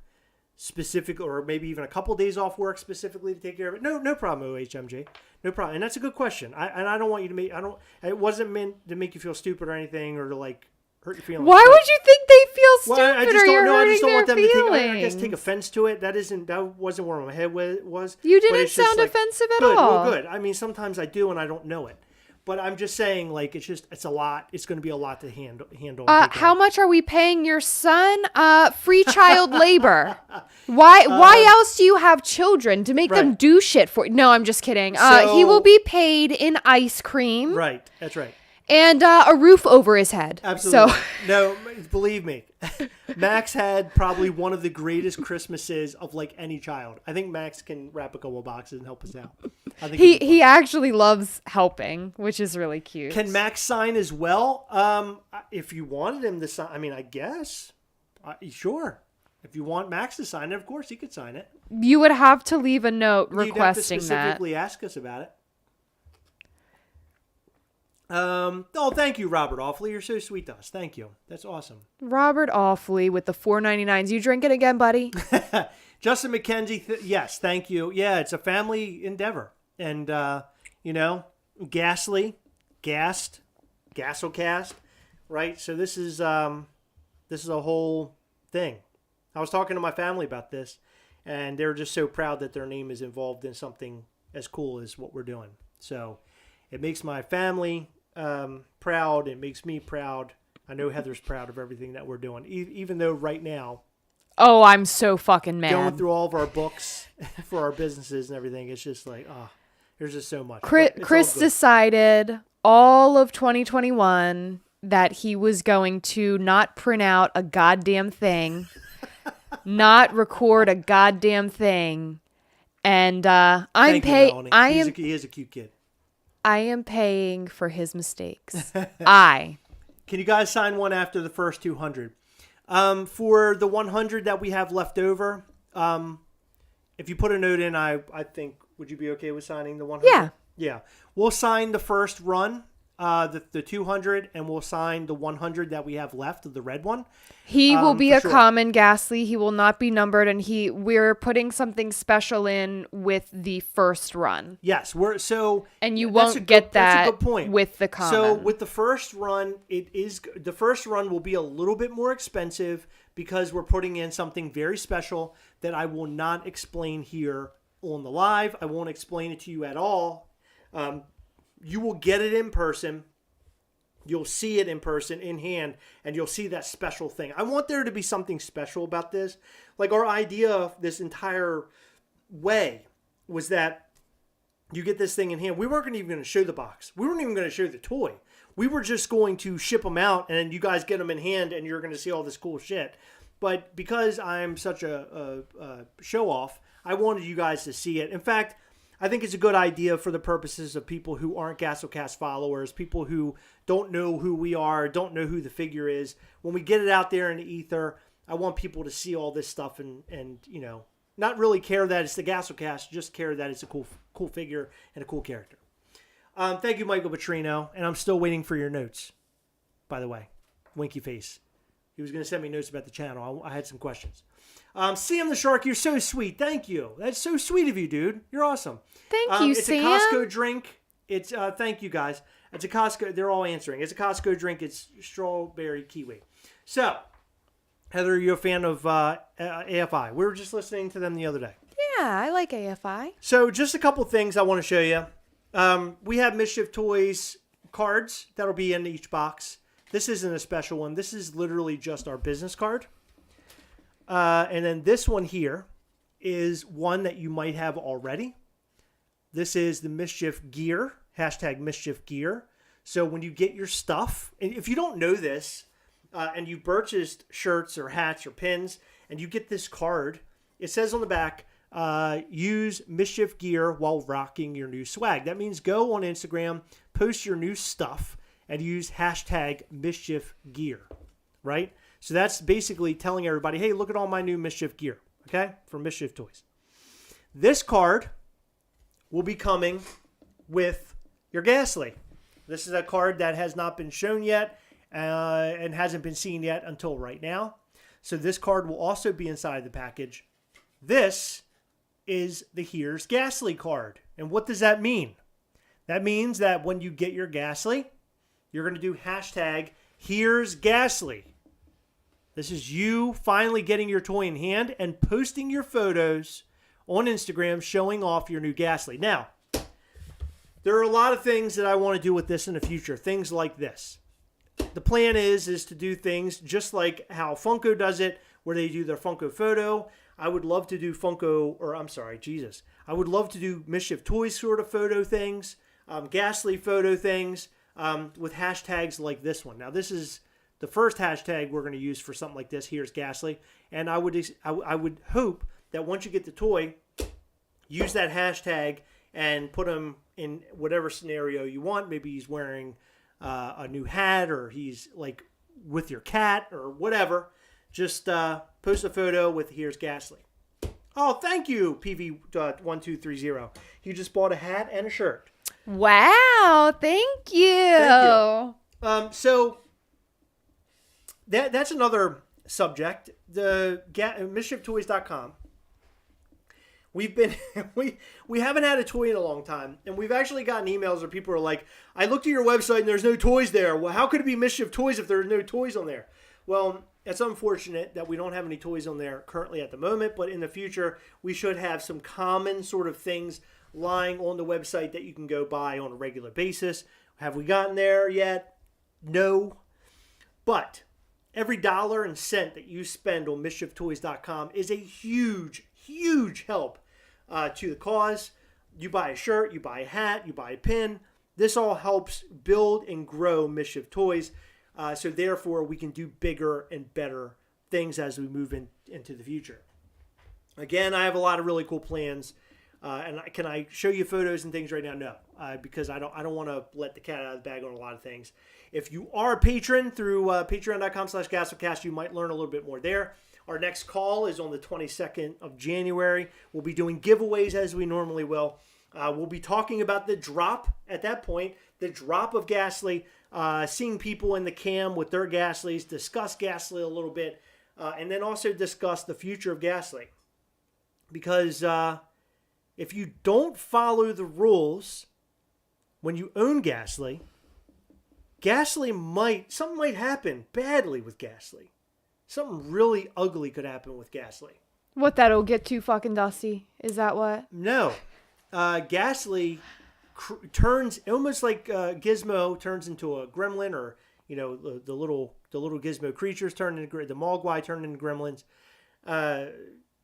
specific, or maybe even a couple days off work specifically to take care of it. No problem, OHMJ. No problem. And that's a good question. I don't want you to it wasn't meant to make you feel stupid or anything, or to like hurt your feelings. Why would you think they feel stupid? I just don't want them to take offense to it. That wasn't where my head was. You didn't sound offensive at all. Well, good. I mean, sometimes I do and I don't know it. But I'm just saying, like, it's a lot. It's going to be a lot to handle. How much are we paying your son? Free child labor. Why else do you have children? To make them do shit for you? No, I'm just kidding. He will be paid in ice cream. Right. That's right. And a roof over his head. Absolutely. So. No, believe me. Max had probably one of the greatest Christmases of like any child. I think Max can wrap a couple boxes and help us out. I think he actually loves helping, which is really cute. Can Max sign as well? If you wanted him to sign, I mean, I guess. Sure. If you want Max to sign it, of course he could sign it. You would have to leave a note requesting that. You'd have to specifically ask us about it. Thank you, Robert Awfully. You're so sweet to us. Thank you. That's awesome. Robert Awfully with the $4.99s. You drinking again, buddy? Justin McKenzie. Yes, thank you. Yeah, it's a family endeavor. And, Gastly, Gastlecast, right? So this is a whole thing. I was talking to my family about this, and they're just so proud that their name is involved in something as cool as what we're doing. So it makes my family proud. It makes me proud. I know Heather's proud of everything that we're doing, even though right now. Oh, I'm so fucking mad. Going through all of our books for our businesses and everything, it's just like, there's just so much. Chris decided all of 2021 that he was going to not print out a goddamn thing, not record a goddamn thing, and I'm paying. He is a cute kid. I am paying for his mistakes. Can you guys sign one after the first 200? For the 100 that we have left over, if you put a note in, I think, would you be okay with signing the 100? Yeah. Yeah. We'll sign the first run, the 200, and we'll sign the 100 that we have left of the red one. He will be a common Gastly. He will not be numbered, and we're putting something special in with the first run. Yes, and you won't get that that's a good point. With the common. So with the first run, the first run will be a little bit more expensive because we're putting in something very special that I will not explain here on the live. I won't explain it to you at all. You will get it in person. You'll see it in person, in hand, and you'll see that special thing. I want there to be something special about this. Like our idea of this entire way was that you get this thing in hand. We weren't even going to show the box. We weren't even going to show the toy. We were just going to ship them out, and then you guys get them in hand, and you're going to see all this cool shit. But because I'm such a show-off, I wanted you guys to see it. In fact, I think it's a good idea for the purposes of people who aren't Gastlecast followers, people who don't know who we are, don't know who the figure is. When we get it out there in the ether, I want people to see all this stuff and you know, not really care that it's the Gastlecast, just care that it's a cool figure and a cool character. Thank you, Michael Petrino, and I'm still waiting for your notes, by the way. Winky face. He was going to send me notes about the channel. I had some questions. Sam the Shark, you're so sweet. Thank you. That's so sweet of you, dude. You're awesome. Thank you, it's Sam. It's a Costco drink. It's thank you, guys. It's a Costco. They're all answering. It's a Costco drink. It's strawberry kiwi. So, Heather, are you a fan of AFI? We were just listening to them the other day. Yeah, I like AFI. So, just a couple things I want to show you. We have Mischief Toys cards that'll be in each box. This isn't a special one. This is literally just our business card. And then this one here is one that you might have already. This is the Mischief Gear, hashtag Mischief Gear. So when you get your stuff, and if you don't know this, and you purchased shirts or hats or pins, and you get this card, it says on the back, use Mischief Gear while rocking your new swag. That means go on Instagram, post your new stuff, and use hashtag Mischief Gear, right? So that's basically telling everybody, hey, look at all my new Mischief gear, okay, from Mischief Toys. This card will be coming with your Gastly. This is a card that has not been shown yet and hasn't been seen yet until right now. So this card will also be inside the package. This is the Here's Gastly card. And what does that mean? That means that when you get your Gastly, you're going to do hashtag Here's Gastly. This is you finally getting your toy in hand and posting your photos on Instagram showing off your new Gastly. Now, there are a lot of things that I want to do with this in the future. Things like this. The plan is to do things just like how Funko does it, where they do their Funko photo. I would love to do I would love to do Mischief Toys sort of photo things, Gastly photo things, with hashtags like this one. Now, this is the first hashtag we're going to use for something like this. Here's Gastly. And I would hope that once you get the toy, use that hashtag and put him in whatever scenario you want. Maybe he's wearing a new hat, or he's like with your cat or whatever. Just post a photo with Here's Gastly. Oh, thank you, PV1230. You just bought a hat and a shirt. Wow, thank you. So that's another subject. The MischiefToys.com. We've been we haven't had a toy in a long time, and we've actually gotten emails where people are like, "I looked at your website and there's no toys there. Well, how could it be Mischief Toys if there's no toys on there?" Well, it's unfortunate that we don't have any toys on there currently at the moment, but in the future we should have some common sort of things lying on the website that you can go buy on a regular basis. Have we gotten there yet? No. But every dollar and cent that you spend on MischiefToys.com is a huge, huge help to the cause. You buy a shirt, you buy a hat, you buy a pin. This all helps build and grow Mischief Toys. So therefore, we can do bigger and better things as we move into the future. Again, I have a lot of really cool plans. And can I show you photos and things right now? No, because I don't want to let the cat out of the bag on a lot of things. If you are a patron through patreon.com/Gastlecast, you might learn a little bit more there. Our next call is on the 22nd of January. We'll be doing giveaways as we normally will. We'll be talking about the drop at that point, the drop of Gastly, seeing people in the cam with their Gastlys, discuss Gastly a little bit, and then also discuss the future of Gastly. Because if you don't follow the rules when you own Gastly, something might happen badly with Gastly. Something really ugly could happen with Gastly. What, that'll get too fucking dusty? Is that what? No. Gastly turns almost like Gizmo turns into a gremlin, or the little Gizmo creatures turn into the Mogwai turn into gremlins.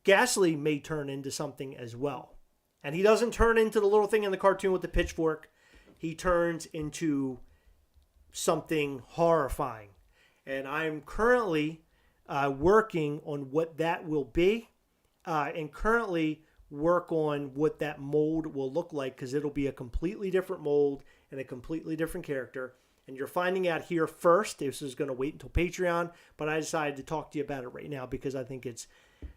Gastly may turn into something as well, and he doesn't turn into the little thing in the cartoon with the pitchfork. He turns into something horrifying, and I'm currently working on what that will be, and currently work on what that mold will look like, because it'll be a completely different mold and a completely different character. And you're finding out here first. This is going to wait until Patreon, but I decided to talk to you about it right now because I think it's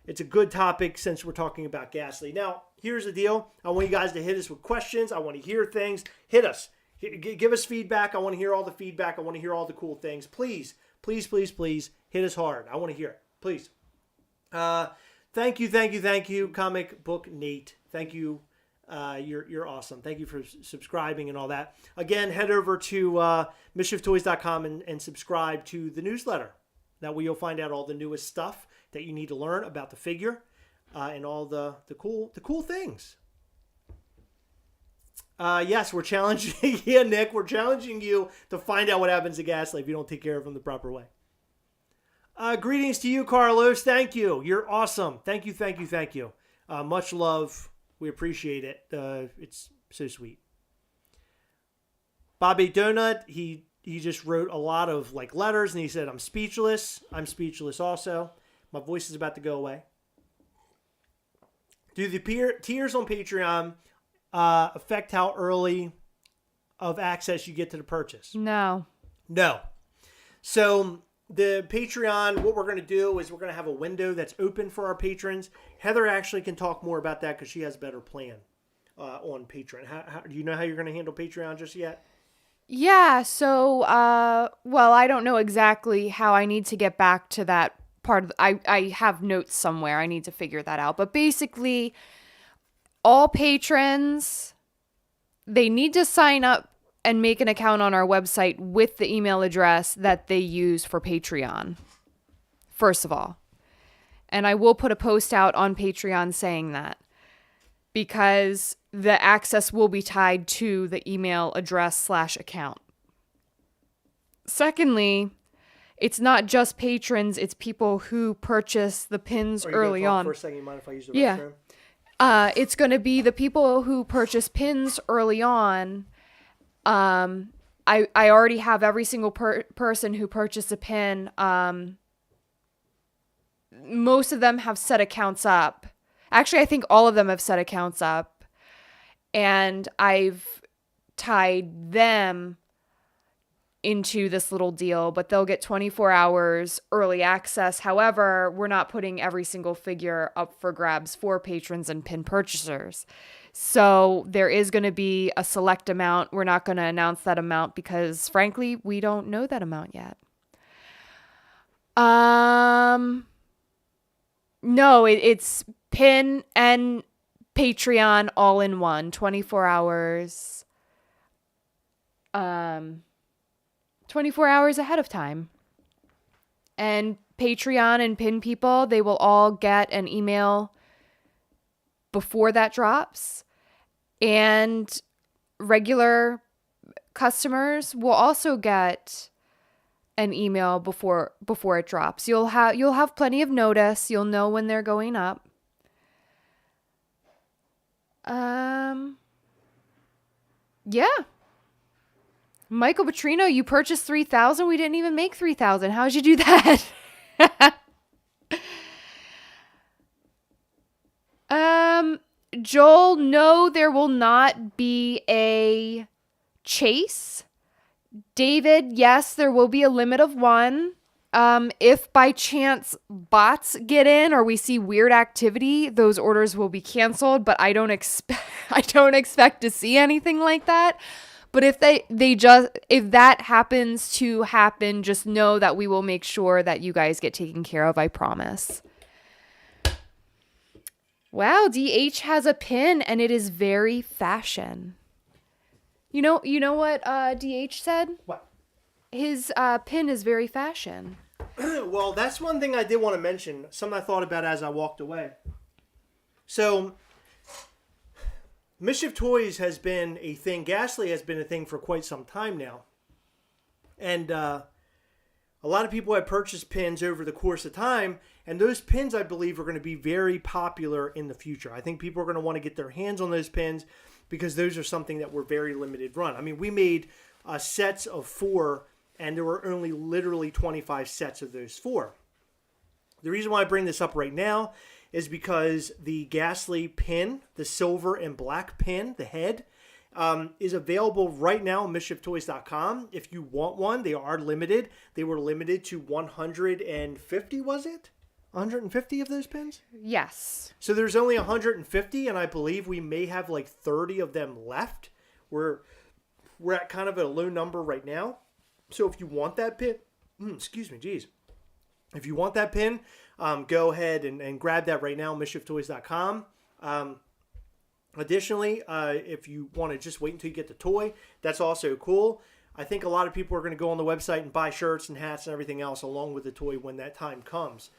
a good topic since we're talking about Gastly. Now, here's the deal. I want you guys to hit us with questions. I want to hear things. Hit us. Give us feedback. I want to hear all the feedback. I want to hear all the cool things. Please, please, please, please hit us hard. I want to hear it. Please. Thank you, Comic Book Nate. Thank you. You're awesome. Thank you for subscribing and all that. Again, head over to MischiefToys.com and subscribe to the newsletter. That way you'll find out all the newest stuff that you need to learn about the figure and all the cool things. Yes, we're challenging you, Nick. We're challenging you to find out what happens to Gastly if you don't take care of him the proper way. Greetings to you, Carlos. Thank you. You're awesome. Thank you. Much love. We appreciate it. It's so sweet. Bobby Donut, he just wrote a lot of letters, and he said, I'm speechless. I'm speechless also. My voice is about to go away. Do the tiers on Patreon affect how early of access you get to the purchase? No. So the Patreon, what we're going to do is we're going to have a window that's open for our patrons. Heather actually can talk more about that because she has a better plan on Patreon. How do you know how you're going to handle Patreon just yet? Yeah, so, well, I don't know exactly how I need to get back to that part of I have notes somewhere. I need to figure that out. But basically, all patrons, they need to sign up and make an account on our website with the email address that they use for Patreon, first of all. And I will put a post out on Patreon saying that, because the access will be tied to the email address / account. Secondly, it's not just patrons, it's people who purchase the pins early on. For a second, you mind if I use the yeah. restroom? It's going to be the people who purchase pins early on. I already have every single person who purchased a pin. Most of them have set accounts up. Actually, I think all of them have set accounts up. And I've tied them into this little deal, but they'll get 24 hours early access. However, we're not putting every single figure up for grabs for patrons and pin purchasers. So there is going to be a select amount. We're not going to announce that amount because, frankly, we don't know that amount yet. No, it's pin and Patreon all in one, 24 hours. 24 hours ahead of time. And Patreon and pin people, they will all get an email before that drops. And regular customers will also get an email before it drops. You'll have plenty of notice. You'll know when they're going up. Yeah. Michael Petrino, you purchased 3,000. We didn't even make 3,000. How'd you do that? Joel, no, there will not be a chase. David, yes, there will be a limit of one. If by chance bots get in or we see weird activity, those orders will be canceled, but I don't expect to see anything like that. But if if that happens to happen, just know that we will make sure that you guys get taken care of, I promise. Wow, DH has a pin and it is very fashion. You know what DH said? What? His pin is very fashion. Well, that's one thing I did want to mention. Something I thought about as I walked away. So, Mischief Toys has been a thing. Gastly has been a thing for quite some time now. And a lot of people have purchased pins over the course of time. And those pins, I believe, are going to be very popular in the future. I think people are going to want to get their hands on those pins because those are something that were very limited run. I mean, we made sets of 4, and there were only literally 25 sets of those 4. The reason why I bring this up right now is because the Gastly pin, the silver and black pin, the head, is available right now on MischiefToys.com. If you want one, they are limited. They were limited to 150, was it? 150 of those pins? Yes. So there's only 150, and I believe we may have like 30 of them left. We're at kind of a low number right now. So if you want that pin, excuse me, geez. If you want that pin, go ahead and grab that right now, MischiefToys.com. Additionally, if you want to just wait until you get the toy, that's also cool. I think a lot of people are going to go on the website and buy shirts and hats and everything else along with the toy when that time comes.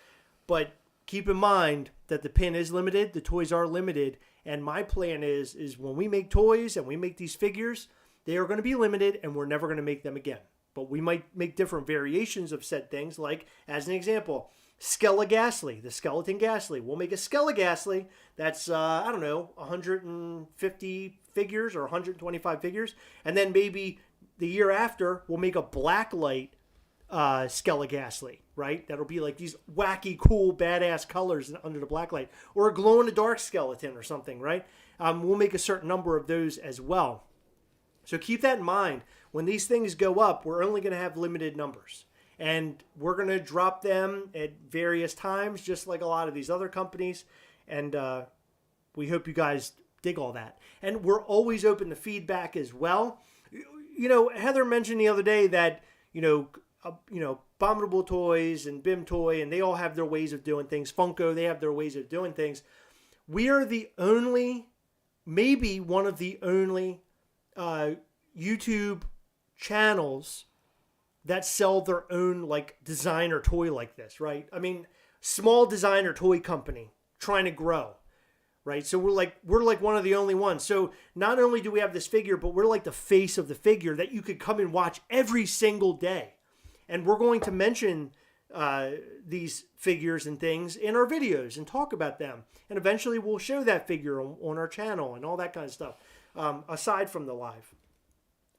But keep in mind that the pin is limited, the toys are limited, and my plan is when we make toys and we make these figures, they are going to be limited and we're never going to make them again. But we might make different variations of said things, like, as an example, Gastly, the skeleton Gastly. We'll make a Gastly that's, 150 figures or 125 figures. And then maybe the year after, we'll make a blacklight Gastly, right? That'll be like these wacky, cool, badass colors under the blacklight. Or a glow-in-the-dark skeleton or something, right? We'll make a certain number of those as well. So keep that in mind. When these things go up, we're only going to have limited numbers. And we're going to drop them at various times, just like a lot of these other companies. And we hope you guys dig all that. And we're always open to feedback as well. You know, Heather mentioned the other day that, Abominable Toys and BIM Toy, and they all have their ways of doing things. Funko, they have their ways of doing things. We are the only, maybe one of the only YouTube channels that sell their own like designer toy like this, right? I mean, small designer toy company trying to grow, right? So we're like one of the only ones. So not only do we have this figure, but we're like the face of the figure that you could come and watch every single day. And we're going to mention these figures and things in our videos and talk about them. And eventually we'll show that figure on our channel and all that kind of stuff, aside from the live.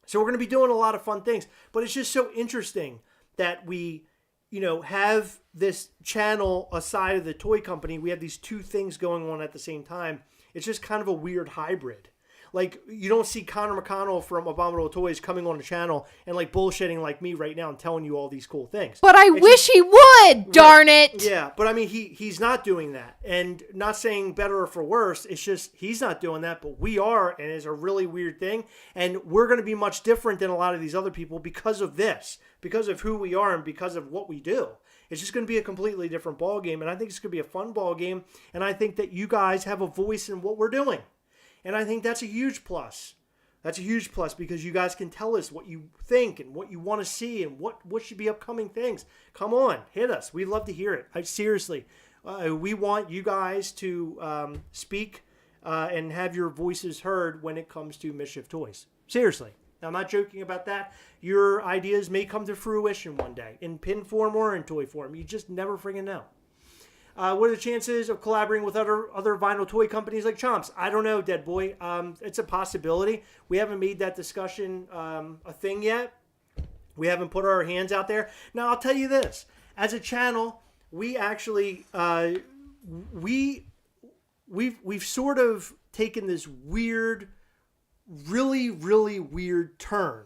So we're going to be doing a lot of fun things, but it's just so interesting that we, have this channel aside of the toy company. We have these two things going on at the same time. It's just kind of a weird hybrid. Like, you don't see Connor McConnell from Abominable Toys coming on the channel and like bullshitting like me right now and telling you all these cool things. But I wish he would, darn it. Yeah, but I mean, he's not doing that. And not saying better or for worse, it's just he's not doing that, but we are, and it's a really weird thing. And we're going to be much different than a lot of these other people because of this, because of who we are and because of what we do. It's just going to be a completely different ball game, and I think it's going to be a fun ball game, and I think that you guys have a voice in what we're doing. And I think that's a huge plus. That's a huge plus because you guys can tell us what you think and what you want to see and what should be upcoming things. Come on, hit us. We'd love to hear it. Seriously, we want you guys to speak and have your voices heard when it comes to Mischief Toys. Seriously. I'm not joking about that. Your ideas may come to fruition one day in pin form or in toy form. You just never friggin' know. What are the chances of collaborating with other vinyl toy companies like Chomps? I don't know, Dead Boy. It's a possibility. We haven't made that discussion a thing yet. We haven't put our hands out there. Now, I'll tell you this. As a channel, we actually we've sort of taken this weird, really, really weird turn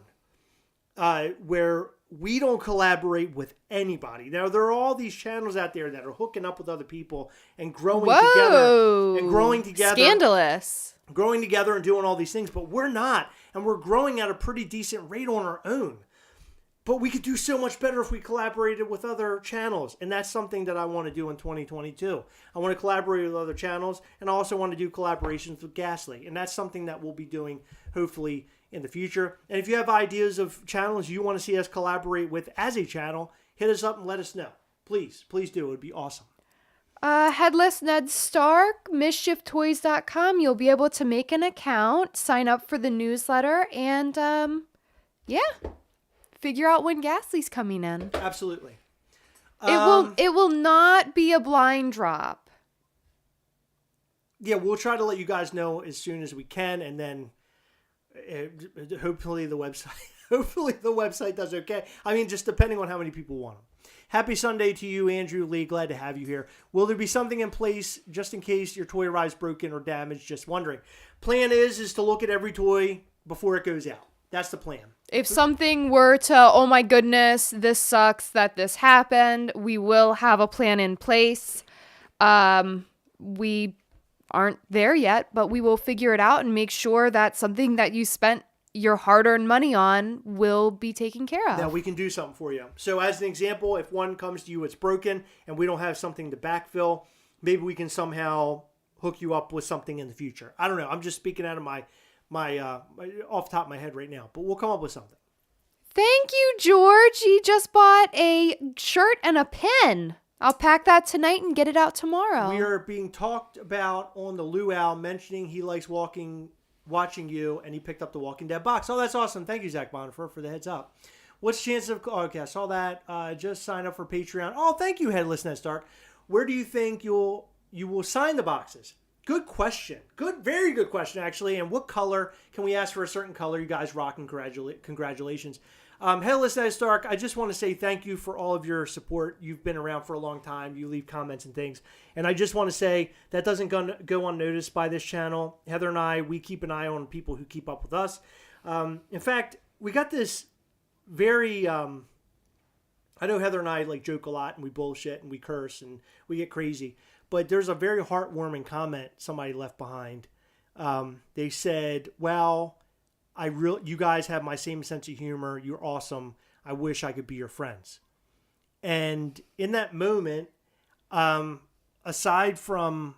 where we don't collaborate with anybody. Now, there are all these channels out there that are hooking up with other people and growing together. Scandalous. Growing together and doing all these things, but we're not. And we're growing at a pretty decent rate on our own. But we could do so much better if we collaborated with other channels. And that's something that I want to do in 2022. I want to collaborate with other channels, and I also want to do collaborations with Gastly. And that's something that we'll be doing, hopefully, in the future. And if you have ideas of channels you want to see us collaborate with as a channel, hit us up and let us know. Please do. It would be awesome. Headless Ned Stark, MischiefToys.com. You'll be able to make an account, sign up for the newsletter, and figure out when Gastly's coming in. Absolutely. It will not be a blind drop. Yeah, we'll try to let you guys know as soon as we can, and then hopefully the website does okay. I mean, just depending on how many people want them. Happy Sunday to you, Andrew Lee. Glad to have you here. Will there be something in place just in case your toy arrives broken or damaged? Just wondering. Plan is to look at every toy before it goes out. That's the plan. If something were to, oh my goodness, this sucks that this happened, we will have a plan in place. We aren't there yet, but we will figure it out and make sure that something that you spent your hard-earned money on will be taken care of. Now we can do something for you. So as an example, if one comes to you, it's broken, and we don't have something to backfill, maybe we can somehow hook you up with something in the future. I don't know. I'm just speaking out of my off the top of my head right now, but we'll come up with something. Thank you, George. He just bought a shirt and a pin. I'll pack that tonight and get it out tomorrow. We are being talked about on the Luau, mentioning he likes watching you, and he picked up the Walking Dead box. Oh, that's awesome. Thank you, Zach Bonifer, for the heads up. What's the chances of... okay, I saw that. Just sign up for Patreon. Oh, thank you, Headless Ned Stark. Where do you think you will sign the boxes? Good question. Very good question, actually. And what color? Can we ask for a certain color? You guys rock, and congratulations. Headless Ned Stark, I just want to say thank you for all of your support. You've been around for a long time. You leave comments and things. And I just want to say that doesn't go unnoticed by this channel. Heather and I, we keep an eye on people who keep up with us. In fact, we got this very... I know Heather and I joke a lot, and we bullshit, and we curse, and we get crazy. But there's a very heartwarming comment somebody left behind. They said, well... you guys have my same sense of humor. You're awesome. I wish I could be your friends. And in that moment, aside from,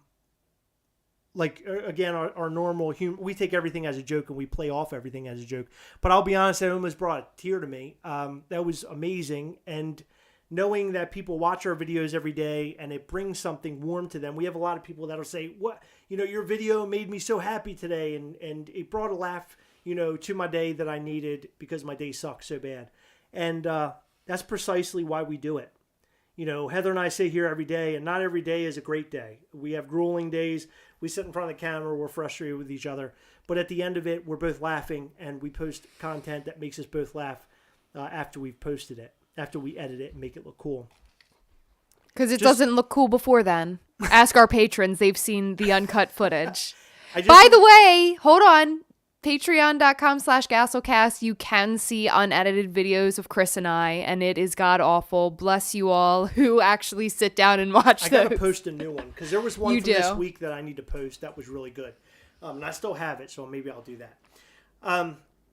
again, our normal humor, we take everything as a joke and we play off everything as a joke. But I'll be honest, it almost brought a tear to me. That was amazing. And knowing that people watch our videos every day and it brings something warm to them. We have a lot of people that'll say, "What, your video made me so happy today. And it brought a laugh to my day that I needed because my day sucked so bad." And that's precisely why we do it. Heather and I sit here every day, and not every day is a great day. We have grueling days. We sit in front of the camera. We're frustrated with each other. But at the end of it, we're both laughing, and we post content that makes us both laugh after we've posted it, after we edit it and make it look cool. Because it doesn't look cool before then. Ask our patrons. They've seen the uncut footage. By the way, hold on. Patreon.com/Gastlecast. You can see unedited videos of Chris and I, and it is god awful. Bless you all who actually sit down and watch those. I gotta post a new one because there was one from this week that I need to post that was really good, and I still have it, so maybe I'll do that.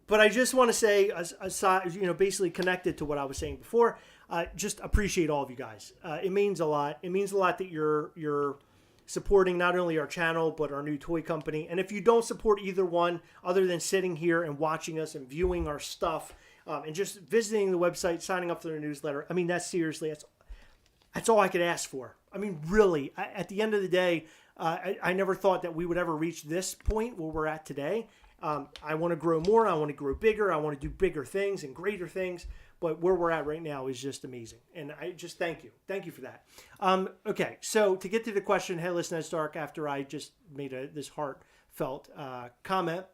But I just want to say, aside, basically connected to what I was saying before, just appreciate all of you guys. It means a lot. It means a lot that you're supporting not only our channel, but our new toy company. And if you don't support either one, other than sitting here and watching us and viewing our stuff, and just visiting the website, signing up for their newsletter, I mean, that's all I could ask for. I mean, really, at the end of the day, I never thought that we would ever reach this point where we're at today. I want to grow more. I want to grow bigger. I want to do bigger things and greater things. But where we're at right now is just amazing. And I just thank you. Thank you for that. Okay, so to get to the question, Headless Ned Stark, after I just made this heartfelt comment,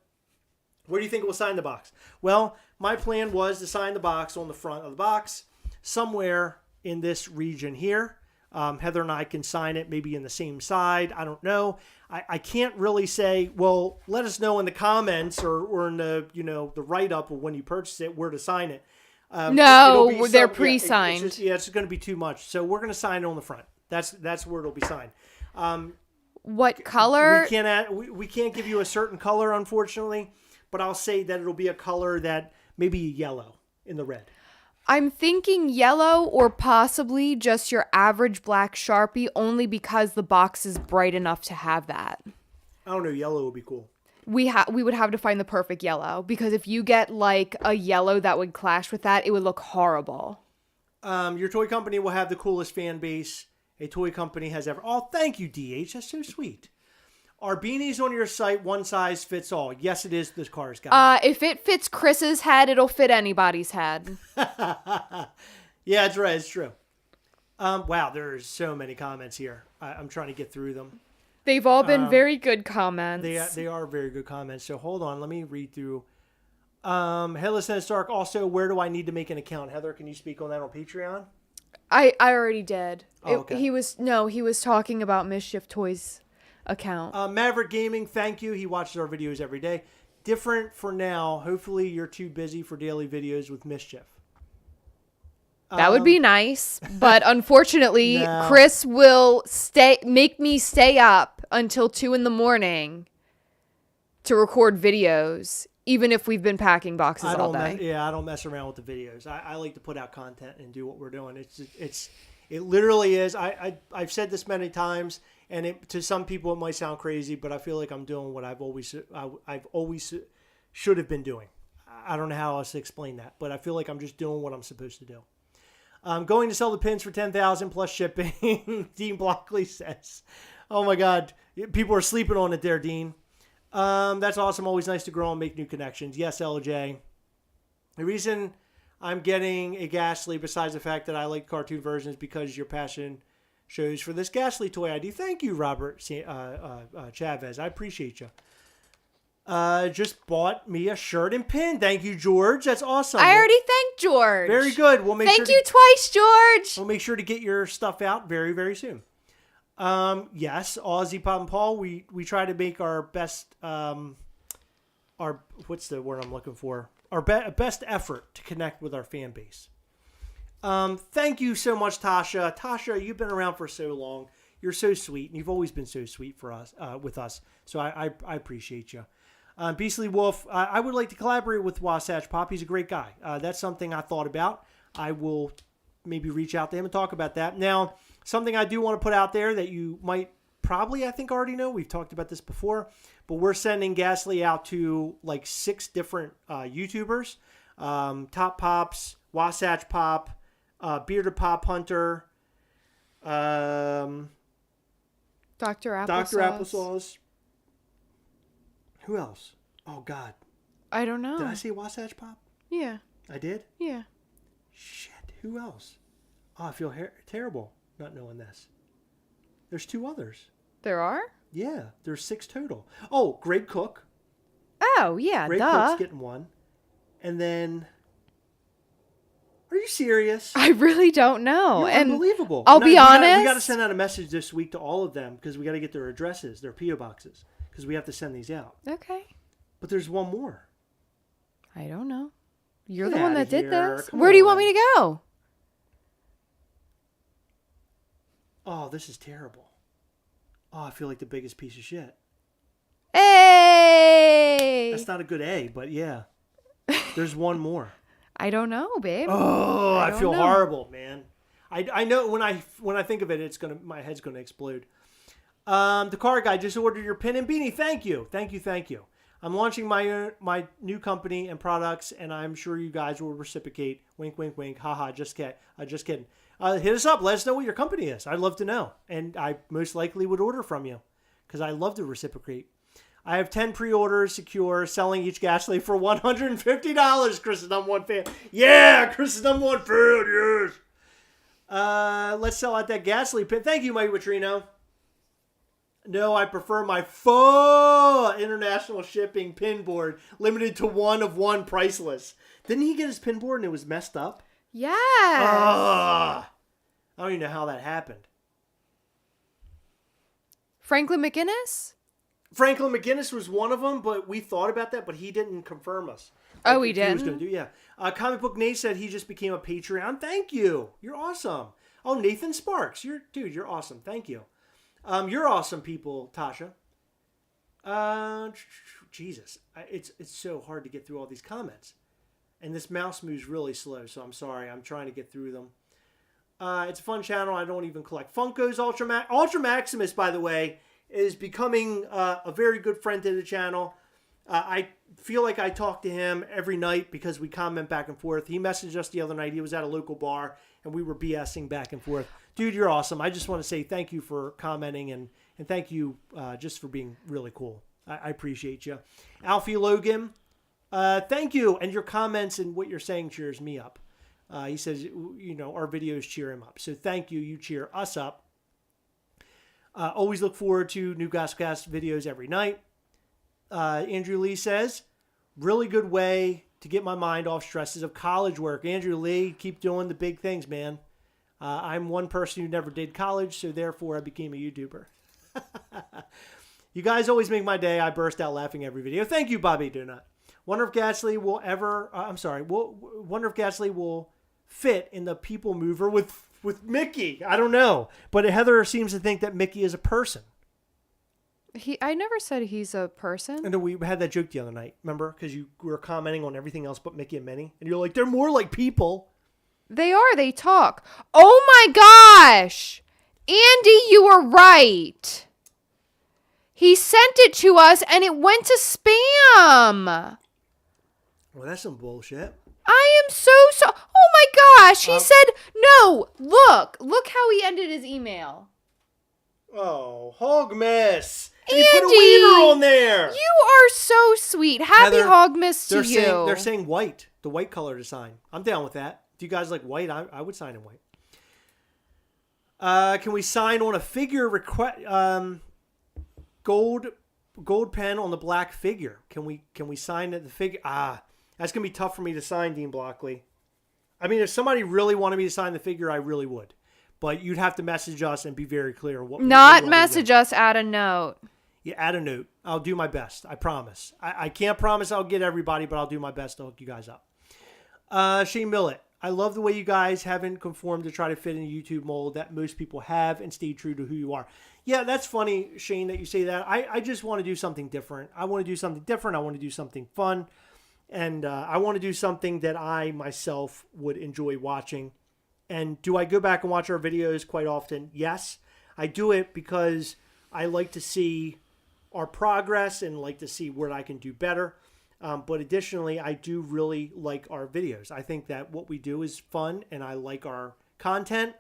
where do you think we'll sign the box? Well, my plan was to sign the box on the front of the box, somewhere in this region here. Heather and I can sign it maybe in the same side. I don't know. I can't really say, well, let us know in the comments or in the, the write-up of when you purchase it, where to sign it. No, they're pre-signed. It's going to be too much. So we're going to sign it on the front. That's where it'll be signed. What color? We can't give you a certain color, unfortunately, but I'll say that it'll be a color that maybe yellow in the red. I'm thinking yellow or possibly just your average black Sharpie, only because the box is bright enough to have that. I don't know. Yellow would be cool. We would have to find the perfect yellow, because if you get a yellow that would clash with that, it would look horrible. Your toy company will have the coolest fan base, a toy company has ever. Oh, thank you, DH. That's so sweet. Are beanies on your site one size fits all? Yes, it is. This Cars guy. If it fits Chris's head, it'll fit anybody's head. Yeah, that's right. It's true. Wow, there's so many comments here. I'm trying to get through them. They've all been very good comments. They are very good comments. So hold on, let me read through. Headless and Stark. Also, where do I need to make an account? Heather, can you speak on that on Patreon? I already did. Oh, okay. He was talking about Mischief Toys account. Maverick Gaming, thank you. He watches our videos every day. Different for now. Hopefully, you're too busy for daily videos with Mischief. That would be nice, but unfortunately, No. Chris will make me stay up until 2 a.m. to record videos, even if we've been packing boxes all day. I don't mess around with the videos. I like to put out content and do what we're doing. It literally is. I've said this many times, and to some people it might sound crazy, but I feel like I'm doing what I've always should have been doing. I don't know how else to explain that, but I feel like I'm just doing what I'm supposed to do. I'm going to sell the pins for $10,000 plus shipping. Dean Blockley says, "Oh my God, people are sleeping on it there, Dean." That's awesome. Always nice to grow and make new connections. Yes, LJ. The reason I'm getting a Gastly, besides the fact that I like cartoon versions, because your passion shows for this Gastly toy ID. Thank you, Robert Chavez. I appreciate you. Just bought me a shirt and pin. Thank you, George. That's awesome. I already thanked George. Very good. We'll make Thank you twice, George. We'll make sure to get your stuff out very, very soon. Yes, Aussie Pop and Paul. We try to make our best. What's the word I'm looking for? Our best effort to connect with our fan base. Thank you so much, Tasha. Tasha, you've been around for so long. You're so sweet, and you've always been so sweet for us, with us. So I appreciate you. Beastly Wolf, I would like to collaborate with Wasatch Pop. He's a great guy. That's something I thought about. I will maybe reach out to him and talk about that. Now, something I do want to put out there that you might probably, I think, already know. We've talked about this before, but we're sending Gastly out to like 6 different YouTubers. Top Pops, Wasatch Pop, Bearded Pop Hunter, Dr. Applesauce. Dr. Applesauce. Who else? Oh, God. I don't know. Did I say Wasatch Pop? Yeah. I did? Yeah. Shit. Who else? Oh, I feel terrible not knowing this. There's 2 others. There are? Yeah. There's 6 total. Oh, Greg Cook. Oh, yeah. Greg Cook's getting 1. And then... Are you serious? I really don't know. You're unbelievable. I'll be honest. We got to send out a message this week to all of them because we got to get their addresses, their P.O. boxes, because we have to send these out. Okay. But there's 1 more. I don't know. You're Get the one outta that did here. this. Come Where do you want on. me to go? Oh, this is terrible. Oh, I feel like the biggest piece of shit. Hey! That's not a good A, but yeah. There's 1 more. I don't know, babe. Oh, I don't feel know. horrible, man. I know when I think of it, my head's gonna explode. The car guy just ordered your pin and beanie. Thank you. I'm launching my new company and products, and I'm sure you guys will reciprocate. Wink, wink, wink. Haha. Just kidding. Hit us up. Let us know what your company is. I'd love to know, and I most likely would order from you because I love to reciprocate. I have 10 pre-orders secure, selling each Gastly for $150. Chris's #1 fan. Yeah, Chris's #1 fan, yes. Let's sell out that Gastly pin. Thank you, Mike Vitrino. No, I prefer my full international shipping pin board, limited to 1 of 1, priceless. Didn't he get his pin board and it was messed up? Yes. I don't even know how that happened. Franklin McGinnis? Franklin McGinnis was one of them, but we thought about that, but he didn't confirm us. Oh, he He didn't? was going to do, yeah. Comic Book Nate said he just became a Patreon. Thank you. You're awesome. Oh, Nathan Sparks. You're awesome. Thank you. You're awesome people, Tasha. Jesus. It's so hard to get through all these comments. And this mouse moves really slow, so I'm sorry. I'm trying to get through them. It's a fun channel. I don't even collect Funkos. Ultra Maximus, by the way, is becoming a very good friend to the channel. feel like I talk to him every night because we comment back and forth. He messaged us the other night. He was at a local bar, and we were BSing back and forth. Dude, you're awesome. I just want to say thank you for commenting, and thank you just for being really cool. I appreciate you. Alfie Logan, thank you. And your comments and what you're saying cheers me up. He says, our videos cheer him up. So thank you. You cheer us up. Always look forward to new Gastlecast videos every night. Andrew Lee says, really good way to get my mind off stresses of college work. Andrew Lee, keep doing the big things, man. I'm one person who never did college, so therefore I became a YouTuber. You guys always make my day. I burst out laughing every video. Thank you, Bobby Donut. Wonder if Gastly will wonder if Gastly will fit in the people mover with Mickey. I don't know. But Heather seems to think that Mickey is a person. I never said he's a person. And we had that joke the other night, remember? Because you were commenting on everything else but Mickey and Minnie. And you're like, they're more like people. They are. They talk. Oh my gosh. Andy, you were right. He sent it to us and it went to spam. Well, that's some bullshit. I am so. Oh my gosh. He said, no, look how he ended his email. Oh, Hogmas. Andy, put a wiener on there. You are so sweet. Happy Heather, Hogmas to you. They're saying white, the white color to sign. I'm down with that. Do you guys like white? I would sign in white. Can we sign on a figure gold pen on the black figure? Can we sign the figure? That's gonna be tough for me to sign, Dean Blockley. I mean, if somebody really wanted me to sign the figure, I really would. But you'd have to message us and be very clear. Not message us, add a note. Yeah, add a note. I'll do my best. I promise. I can't promise I'll get everybody, but I'll do my best to hook you guys up. Shane Millett. I love the way you guys haven't conformed to try to fit in a YouTube mold that most people have and stay true to who you are. Yeah, that's funny, Shane, that you say that. I just want to do something different. I want to do something different. I want to do something fun. And I want to do something that I myself would enjoy watching. And do I go back and watch our videos quite often? Yes. I do it because I like to see our progress and like to see where I can do better. But additionally, I do really like our videos. I think that what we do is fun and I like our content.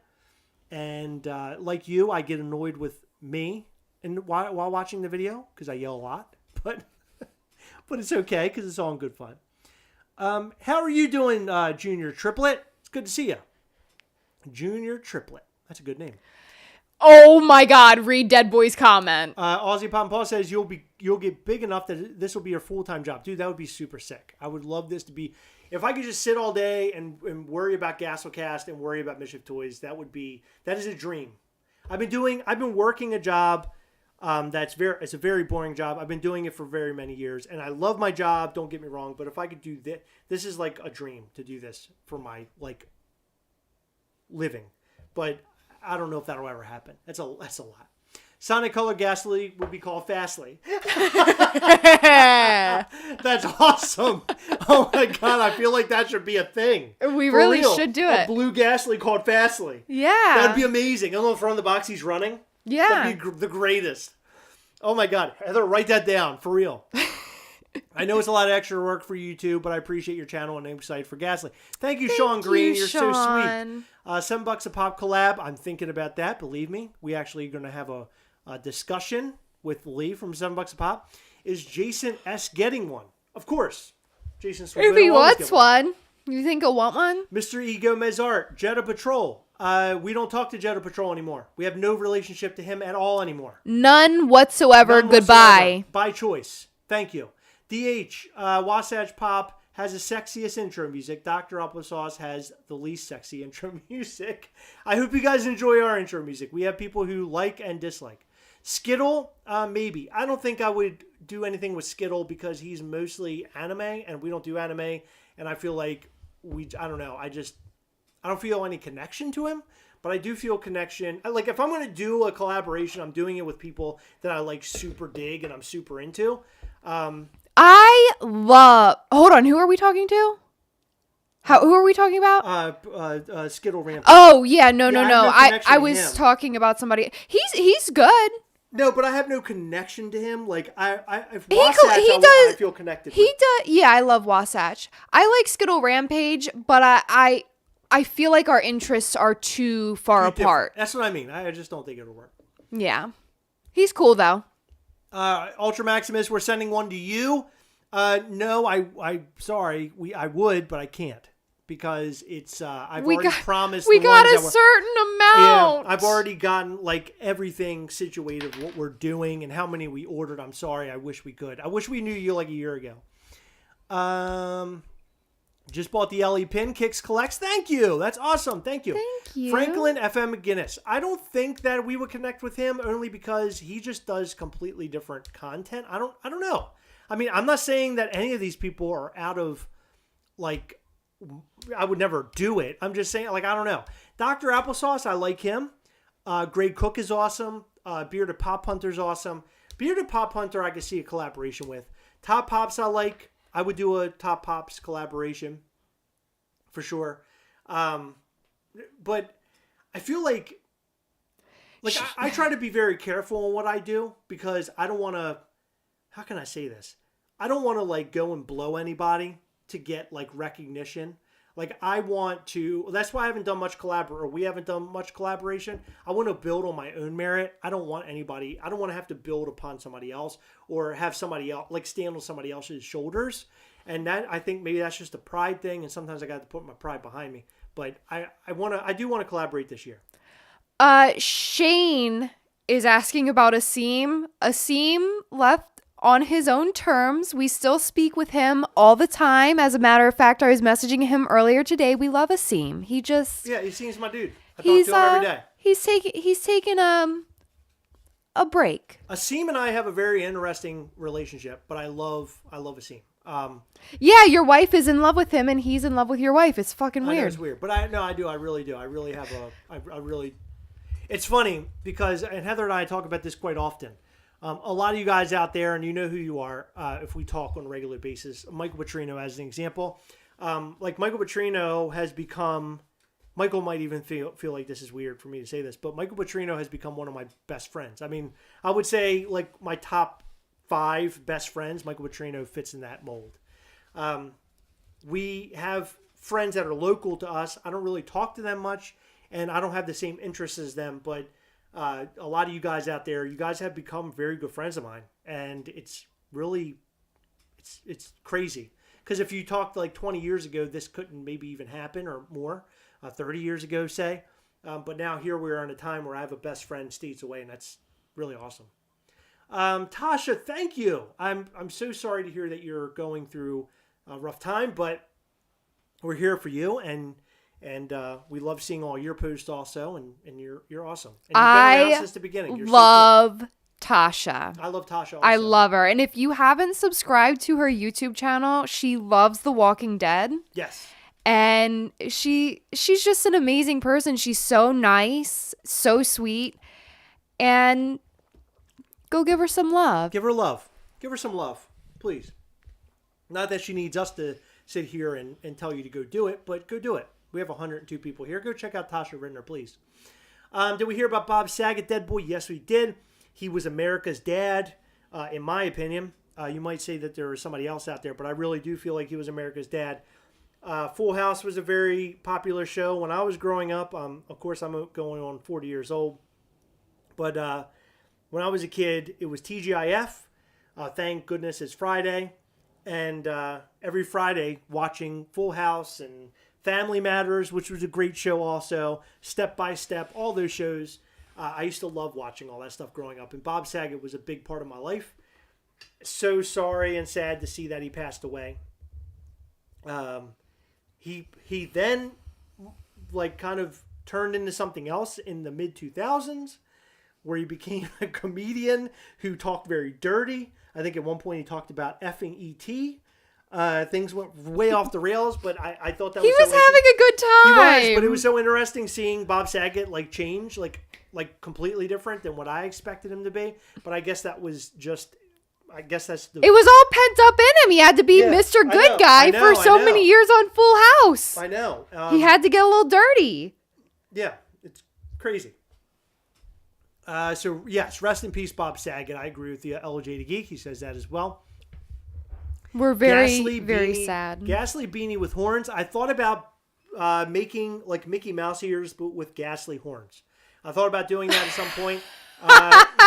And like you, I get annoyed with me and while watching the video because I yell a lot. But it's okay because it's all in good fun. How are you doing, Junior Triplet? It's good to see you. Junior Triplet. That's a good name. Oh my God! Read Dead Boy's comment. Aussie Pop Paul says you'll get big enough that this will be your full-time job, dude. That would be super sick. I would love this to be. If I could just sit all day and worry about Gastlecast and worry about Mischief Toys, that is a dream. I've been working a job it's a very boring job. I've been doing it for very many years, and I love my job. Don't get me wrong, but if I could do this is like a dream to do this for my living, but I don't know if that'll ever happen. That's a lot. Sonic Color Gastly would be called Fastly. That's awesome. Oh my God, I feel like that should be a thing. We really should do it. A blue Gastly called Fastly. Yeah. That'd be amazing. And on the front of the box, he's running. Yeah. That'd be the greatest. Oh my God. Heather, write that down for real. I know it's a lot of extra work for you too, but I appreciate your channel and I'm excited for Gastly. Thank you, Sean Green. You're so sweet. $7 a pop collab. I'm thinking about that. Believe me, we actually going to have a discussion with Lee from $7 a pop. Is Jason S getting one? Of course. Jason. If he wants one, you think he'll want one? Mr. Ego Mezart, Jetta Patrol. We don't talk to Jetta Patrol anymore. We have no relationship to him at all anymore. None whatsoever. Goodbye. By choice. Thank you. DH, Wasatch Pop has the sexiest intro music. Dr. Applesauce has the least sexy intro music. I hope you guys enjoy our intro music. We have people who like and dislike. Skittle, maybe. I don't think I would do anything with Skittle because he's mostly anime and we don't do anime. And I feel like I don't know. I don't feel any connection to him, but I do feel connection. Like if I'm going to do a collaboration, I'm doing it with people that I like super dig and I'm super into. Hold on, who are we talking to? Who are we talking about? Skittle Ramp. Oh, yeah, no. I I was talking about somebody. He's good. No, but I have no connection to him. Like if He Wasatch, I feel connected. He does. Yeah, I love Wasatch. I like Skittle Rampage, but I feel like our interests are too far apart. That's what I mean. I just don't think it'll work. Yeah, he's cool though. Ultra Maximus, we're sending one to you. No, I sorry. I would, but I can't because it's I've already promised. We got a certain amount. Yeah, I've already gotten like everything situated, what we're doing and how many we ordered. I'm sorry. I wish we could. I wish we knew you like a year ago. Just bought the LE pin. Kicks collects. Thank you. That's awesome. Thank you. Thank you. Franklin FM McGinnis. I don't think that we would connect with him only because he just does completely different content. I don't know. I mean, I'm not saying that any of these people are out of, like, I would never do it. I'm just saying, like, I don't know. Dr. Applesauce, I like him. Greg Cook is awesome. Bearded Pop Hunter's awesome. Bearded Pop Hunter, I could see a collaboration with. Top Pops, I like. I would do a Top Pops collaboration for sure. But I feel like I try to be very careful on what I do because I don't want to, how can I say this? I don't want to like go and blow anybody to get like recognition. Like I want to, that's why I haven't done much we haven't done much collaboration. I want to build on my own merit. I don't want to have to build upon somebody else or have somebody else, like stand on somebody else's shoulders. And that, I think maybe that's just a pride thing. And sometimes I got to put my pride behind me, but I do want to collaborate this year. Shane is asking about Asim. Asim left on his own terms. We still speak with him all the time. As a matter of fact, I was messaging him earlier today. We love Asim. He seems my dude. I talk to him every day. He's taking a break. Asim and I have a very interesting relationship, but I love Asim. Yeah, your wife is in love with him and he's in love with your wife. It's fucking weird. I know it's weird, but I do. I really do. I really have it's funny because, and Heather and I talk about this quite often. A lot of you guys out there, and you know who you are, if we talk on a regular basis. Michael Petrino as an example. Like Michael Petrino has become, Michael might even feel like this is weird for me to say this, but Michael Petrino has become one of my best friends. I mean, I would say like my top 5 best friends, Michael Petrino fits in that mold. We have friends that are local to us. I don't really talk to them much, and I don't have the same interests as them, but a lot of you guys out there, you guys have become very good friends of mine, and it's really, it's crazy. Because if you talked like 20 years ago, this couldn't maybe even happen or more, 30 years ago, say. But now here we are in a time where I have a best friend states away, and that's really awesome. Tasha, thank you. I'm so sorry to hear that you're going through a rough time, but we're here for you, and we love seeing all your posts also, and you're awesome. And you've been around since the beginning. You're love so cool. Tasha. I love Tasha also. I love her. And if you haven't subscribed to her YouTube channel, she loves The Walking Dead. Yes. And she's just an amazing person. She's so nice, so sweet. And go give her some love. Give her love. Give her some love, please. Not that she needs us to sit here and tell you to go do it, but go do it. We have 102 people here. Go check out Tasha Rittner, please. Did we hear about Bob Saget, Dead Boy? Yes, we did. He was America's dad, in my opinion. You might say that there was somebody else out there, but I really do feel like he was America's dad. Full House was a very popular show when I was growing up. Of course, I'm going on 40 years old. But when I was a kid, it was TGIF. Thank goodness it's Friday. And every Friday, watching Full House and Family Matters, which was a great show also, Step by Step, all those shows. I used to love watching all that stuff growing up. And Bob Saget was a big part of my life. So sorry and sad to see that he passed away. He then like kind of turned into something else in the mid-2000s where he became a comedian who talked very dirty. I think at one point he talked about effing E.T. Things went way off the rails, but I thought that he was having a good time. He was, but it was so interesting seeing Bob Saget like change, like completely different than what I expected him to be. But I guess that was just, I guess that's the. It was all pent up in him. He had to be Mr. Good Guy for so many years on Full House. I know. He had to get a little dirty. Yeah, it's crazy. So yes, rest in peace, Bob Saget. I agree with the LJ the Geek. He says that as well. We're very, Ghastly very beanie, sad. Ghastly beanie with horns. I thought about making like Mickey Mouse ears, but with ghastly horns. I thought about doing that at some point.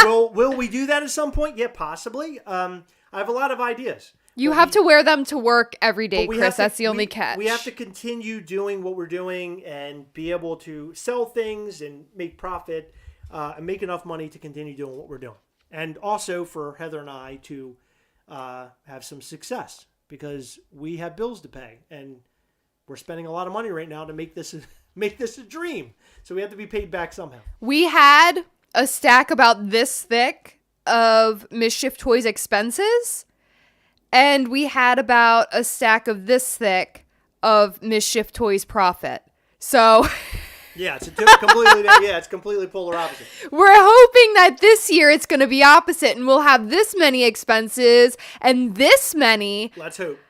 Will we do that at some point? Yeah, possibly. I have a lot of ideas. You have to wear them to work every day, Chris. That's the only catch. We have to continue doing what we're doing and be able to sell things and make profit and make enough money to continue doing what we're doing. And also for Heather and I to have some success because we have bills to pay and we're spending a lot of money right now to make this a dream. So we have to be paid back somehow. We had a stack about this thick of Mischief Toys expenses. And we had about a stack of this thick of Mischief Toys profit. So yeah, it's completely polar opposite. We're hoping that this year it's going to be opposite and we'll have this many expenses and this many. Let's hope.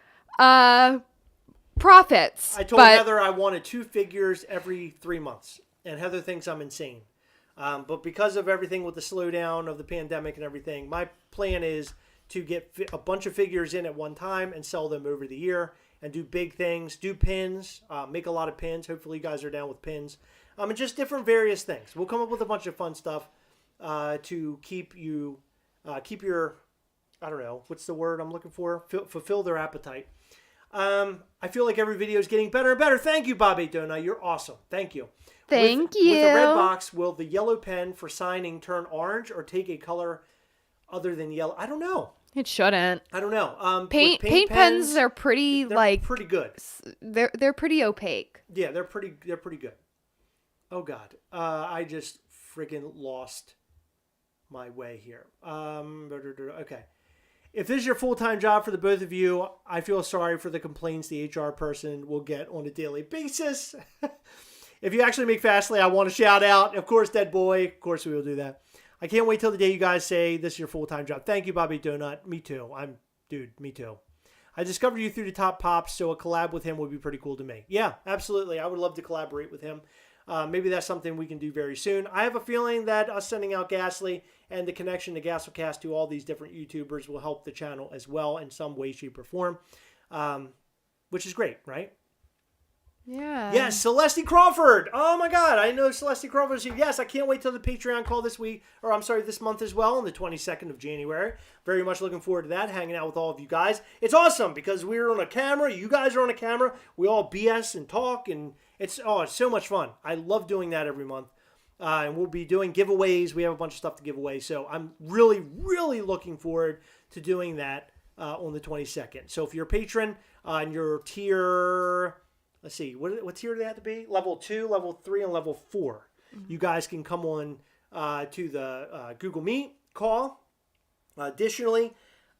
Profits. I told Heather I wanted 2 figures every 3 months, and Heather thinks I'm insane. But because of everything with the slowdown of the pandemic and everything, my plan is to get a bunch of figures in at one time and sell them over the year and do big things, do pins, make a lot of pins. Hopefully you guys are down with pins. And just different various things. We'll come up with a bunch of fun stuff to keep your, I don't know, what's the word I'm looking for? Fulfill their appetite. I feel like every video is getting better and better. Thank you, Bob Dona. You're awesome. Thank you. Thank you. With the red box, will the yellow pen for signing turn orange or take a color other than yellow? I don't know. It shouldn't. I don't know. Paint pens are pretty pretty good. They're pretty opaque. Yeah, they're pretty good. Oh God, I just freaking lost my way here. Okay. If this is your full-time job for the both of you, I feel sorry for the complaints the HR person will get on a daily basis. If you actually make Fastly, I want to shout out. Of course, Dead Boy. Of course, we will do that. I can't wait till the day you guys say this is your full-time job. Thank you, Bobby Donut. Me too. Me too. I discovered you through the Top Pops, so a collab with him would be pretty cool to me. Yeah, absolutely. I would love to collaborate with him. Maybe that's something we can do very soon. I have a feeling that us sending out Gastly and the connection to Gastlecast to all these different YouTubers will help the channel as well in some way, shape, or form, which is great, right? Yeah. Yes, Celeste Crawford. Oh my God, I know Celeste Crawford is here. Yes, I can't wait till the Patreon call this month as well, on the 22nd of January. Very much looking forward to that, hanging out with all of you guys. It's awesome because we're on a camera. You guys are on a camera. We all BS and talk, and it's so much fun. I love doing that every month. And we'll be doing giveaways. We have a bunch of stuff to give away. So I'm really, really looking forward to doing that on the 22nd. So if you're a patron and you're tier... Let's see, what tier do they have to be? Level 2, level 3, and level 4. Mm-hmm. You guys can come on to the Google Meet call. Additionally,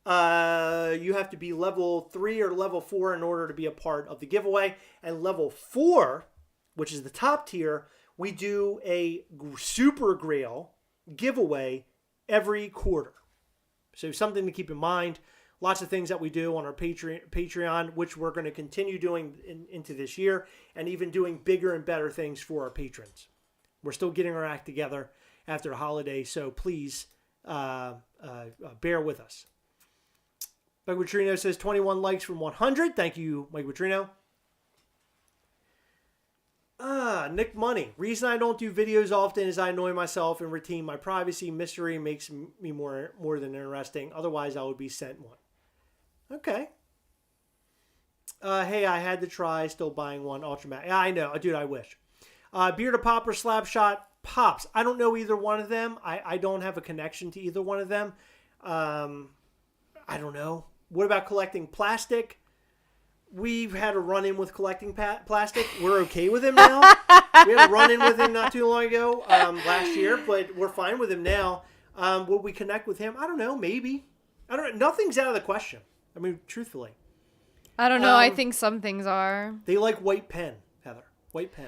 you have to be level 3 or level 4 in order to be a part of the giveaway. And level 4, which is the top tier, we do a Super Grail giveaway every quarter. So something to keep in mind. Lots of things that we do on our Patreon, which we're going to continue doing into this year, and even doing bigger and better things for our patrons. We're still getting our act together after the holiday, so please bear with us. Mike Vitrino says 21 likes from 100. Thank you, Mike Vitrino. Nick Money. Reason I don't do videos often is I annoy myself and retain my privacy. Mystery makes me more than interesting. Otherwise, I would be sent one. Okay. Hey, I had to try. Still buying one Ultramat. Yeah, I know. Dude, I wish. Bearded Pop or Slapshot Pops. I don't know either one of them. I don't have a connection to either one of them. I don't know. What about collecting plastic? We've had a run-in with collecting plastic. We're okay with him now. We had a run-in with him not too long ago, last year, but we're fine with him now. Will we connect with him? I don't know. Maybe. I don't know. Nothing's out of the question. I mean, truthfully. I don't know. I think some things are. They like white pen, Heather. White pen.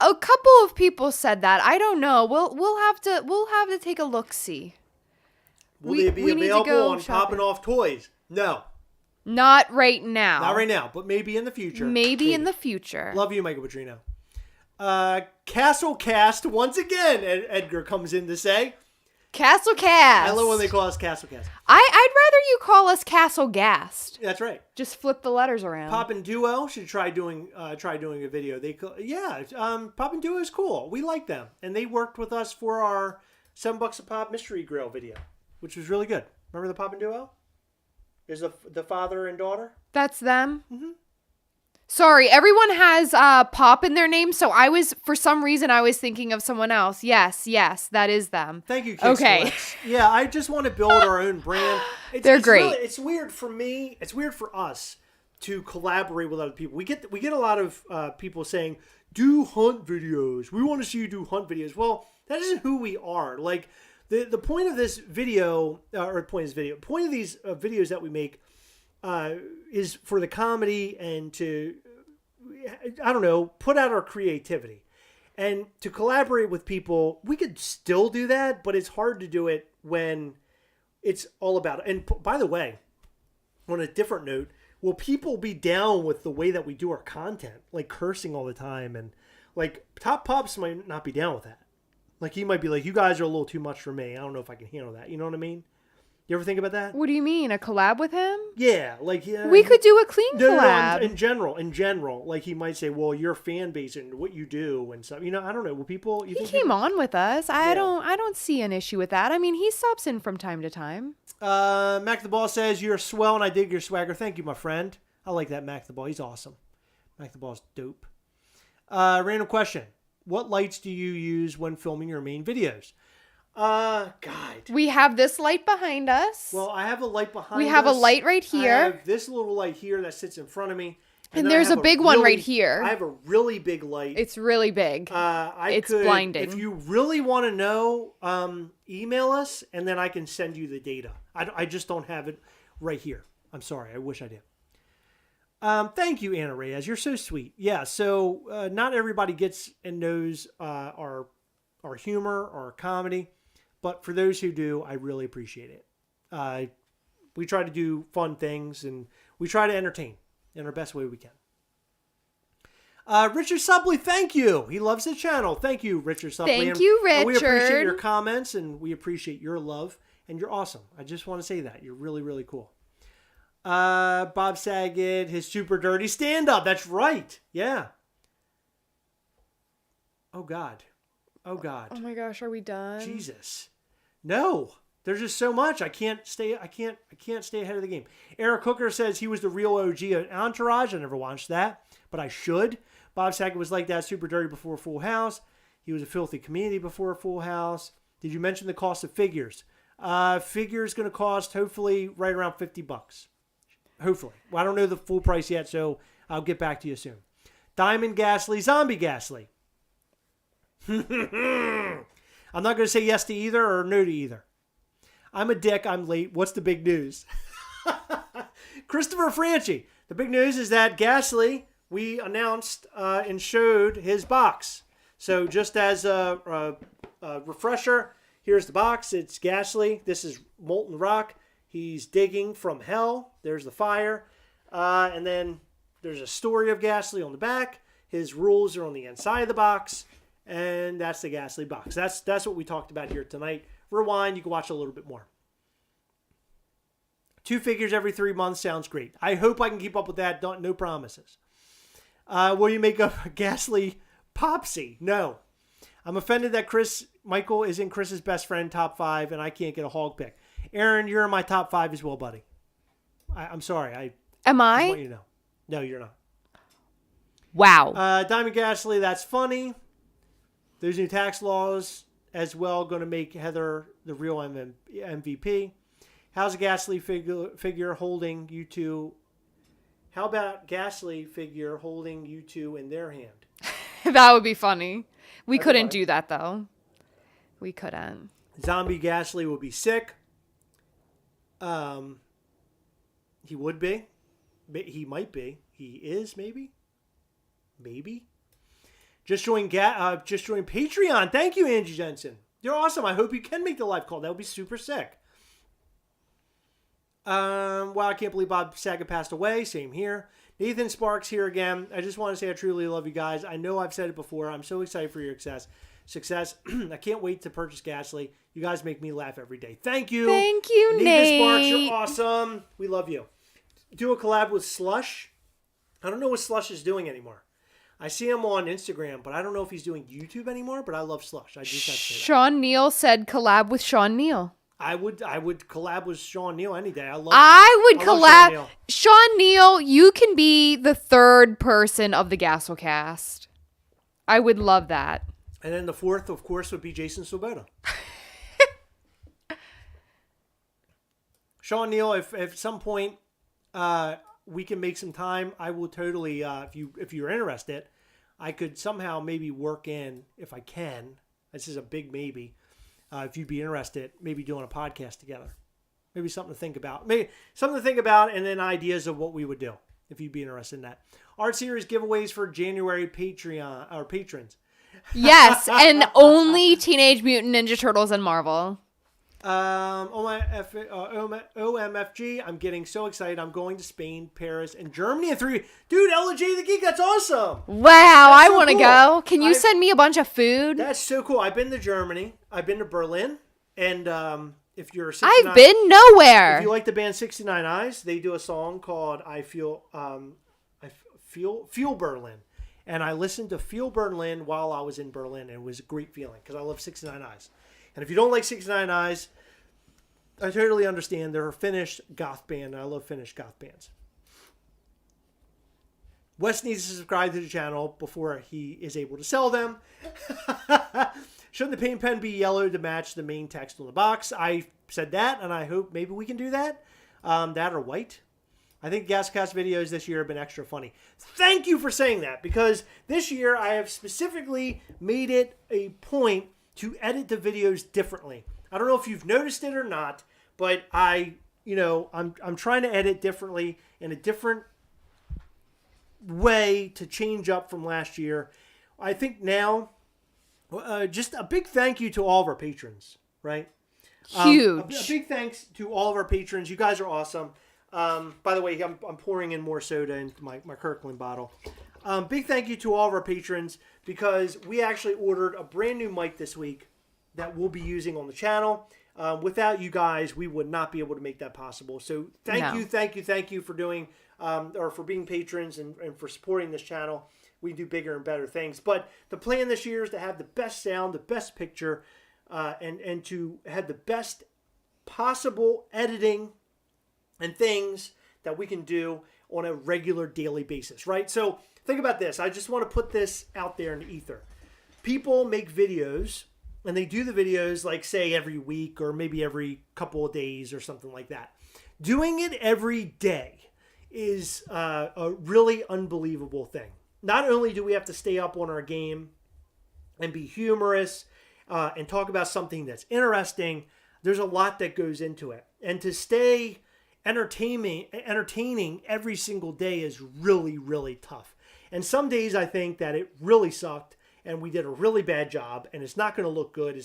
A couple of people said that. I don't know. We'll have to take a look-see. Will they be available on Poppin' Off Toys? No. Not right now. Not right now, but maybe in the future. Maybe in the future. Love you, Michael Petrino. Castlecast, once again, Edgar comes in to say. Gastlecast. I love when they call us Gastlecast. I'd rather you call us Gast. That's right. Just flip the letters around. Pop and Duo should try doing a video. Pop and Duo is cool. We like them, and they worked with us for our $7 a pop mystery grill video, which was really good. Remember the Pop and Duo? Is the father and daughter? That's them. Mm-hmm. Sorry, everyone has Pop in their name, so for some reason I was thinking of someone else. Yes, that is them. Thank you, Kick Okay. Splits. Yeah, I just want to build our own brand. They're great. Really, it's weird for me. It's weird for us to collaborate with other people. We get a lot of people saying, "Do hunt videos. We want to see you do hunt videos." Well, that isn't who we are. Like the point of this video, point of these videos that we make. Is for the comedy and to, I don't know, put out our creativity. And to collaborate with people, we could still do that, but it's hard to do it when it's all about. And by the way, on a different note, will people be down with the way that we do our content? Like cursing all the time, and like Top Pops might not be down with that. Like he might be like, you guys are a little too much for me. I don't know if I can handle that. You know what I mean? You ever think about that? What do you mean? A collab with him? Yeah, we could do a clean collab. No, in general, like he might say, "Well, your fan base and what you do and stuff." You know, I don't know. Will people? He came on with us. I don't see an issue with that. I mean, he stops in from time to time. Mac the Ball says you're swell and I dig your swagger. Thank you, my friend. I like that Mac the Ball. He's awesome. Mac the Ball's dope. Random question: what lights do you use when filming your main videos? God. We have this light behind us. Well, I have a light behind us. We have a light right here. I have this little light here that sits in front of me. And there's a big one right here. I have a really big light. It's really big. It's blinding. If you really want to know, email us, and then I can send you the data. I just don't have it right here. I'm sorry. I wish I did. Thank you, Anna Reyes. You're so sweet. Yeah, so not everybody gets and knows our humor or our comedy. But for those who do, I really appreciate it. We try to do fun things, and we try to entertain in our best way we can. Richard Subley, thank you. He loves the channel. Thank you, Richard Subley. Thank you, Richard. We appreciate your comments, and we appreciate your love, and you're awesome. I just want to say that. You're really, really cool. Bob Saget, his super dirty stand-up. That's right. Yeah. Oh, God. Oh, God. Oh, my gosh. Are we done? Jesus. No. There's just so much. I can't stay ahead of the game. Eric Hooker says he was the real OG of Entourage. I never watched that, but I should. Bob Saget was like that, super dirty before Full House. He was a filthy comedian before Full House. Did you mention the cost of figures? Figures going to cost hopefully right around $50. Hopefully. Well, I don't know the full price yet, so I'll get back to you soon. Diamond Gastly, Zombie Gastly. I'm not going to say yes to either or no to either. I'm a dick. I'm late. What's the big news? Christopher Franchi. The big news is that Gastly, we announced and showed his box. So just as a refresher, here's the box. It's Gastly. This is Molten Rock. He's digging from hell. There's the fire. And then there's a story of Gastly on the back. His rules are on the inside of the box. And that's the Gastly box. That's what we talked about here tonight. Rewind, you can watch a little bit more. 2 figures every 3 months sounds great. I hope I can keep up with that. No promises. Will you make a Gastly Popsy? No. I'm offended that Michael isn't Chris's best friend, top 5, and I can't get a hog pick. Aaron, you're in my top 5 as well, buddy. I'm sorry. Am I? I want you to know. No, you're not. Wow. Diamond Gastly, that's funny. Those new tax laws as well going to make Heather the real MVP. How's a Gastly figure holding you two? How about Gastly figure holding you two in their hand? That would be funny. We couldn't do that, though. We couldn't. Zombie Gastly would be sick. He would be. He might be. He is, maybe. Maybe. Just join Patreon. Thank you, Angie Jensen. You're awesome. I hope you can make the live call. That would be super sick. Wow, I can't believe Bob Saget passed away. Same here. Nathan Sparks here again. I just want to say I truly love you guys. I know I've said it before. I'm so excited for your success. I can't wait to purchase Gastly. You guys make me laugh every day. Thank you. Thank you, Nathan Nate. Sparks, you're awesome. We love you. Do a collab with Slush. I don't know what Slush is doing anymore. I see him on Instagram, but I don't know if he's doing YouTube anymore, but I love Slush. I just have to say that. Sean Neal said collab with Sean Neal. I would collab with Sean Neal any day. I would I love collab. Sean Neal, you can be the third person of the Gastlecast. I would love that. And then the fourth, of course, would be Jason Swoboda. Sean Neal, if at some point we can make some time, I will totally. If you're interested, I could somehow maybe work in, if I can. This is a big maybe. If you'd be interested, maybe doing a podcast together. Maybe something to think about. Maybe something to think about, and then ideas of what we would do if you'd be interested in that. Art series giveaways for January Patreon or patrons. Yes, and only Teenage Mutant Ninja Turtles and Marvel. OMFG, I'm getting so excited. I'm going to Spain, Paris, and Germany in 3 weeks. Dude, LJ the Geek, that's awesome. Wow, I so want to cool. go. Can you send me a bunch of food? That's so cool. I've been to Germany. I've been to Berlin. And if you're 69, I've been nowhere. If you like the band 69 Eyes, they do a song called I Feel Berlin. And I listened to Feel Berlin while I was in Berlin, and it was a great feeling because I love 69 Eyes. And if you don't like 69 Eyes, I totally understand. They're a Finnish goth band, and I love Finnish goth bands. Wes needs to subscribe to the channel before he is able to sell them. Shouldn't the paint pen be yellow to match the main text on the box? I said that, and I hope maybe we can do that. That or white. I think Gastlecast videos this year have been extra funny. Thank you for saying that, because this year I have specifically made it a point to edit the videos differently. I don't know if you've noticed it or not, but I'm trying to edit differently in a different way to change up from last year. I think now, just a big thank you to all of our patrons, right? Huge. A big thanks to all of our patrons. You guys are awesome. By the way, I'm pouring in more soda into my Kirkland bottle. Big thank you to all of our patrons, because we actually ordered a brand new mic this week that we'll be using on the channel. Without you guys, we would not be able to make that possible. So thank you for doing, or for being patrons and for supporting this channel. We do bigger and better things. But the plan this year is to have the best sound, the best picture, and to have the best possible editing and things that we can do on a regular daily basis, right? So think about this. I just want to put this out there in the ether. People make videos, and they do the videos like, say, every week or maybe every couple of days or something like that. Doing it every day is a really unbelievable thing. Not only do we have to stay up on our game and be humorous and talk about something that's interesting, there's a lot that goes into it. And to stay entertaining every single day is really, really tough. And some days I think that it really sucked and we did a really bad job and it's not going to look good.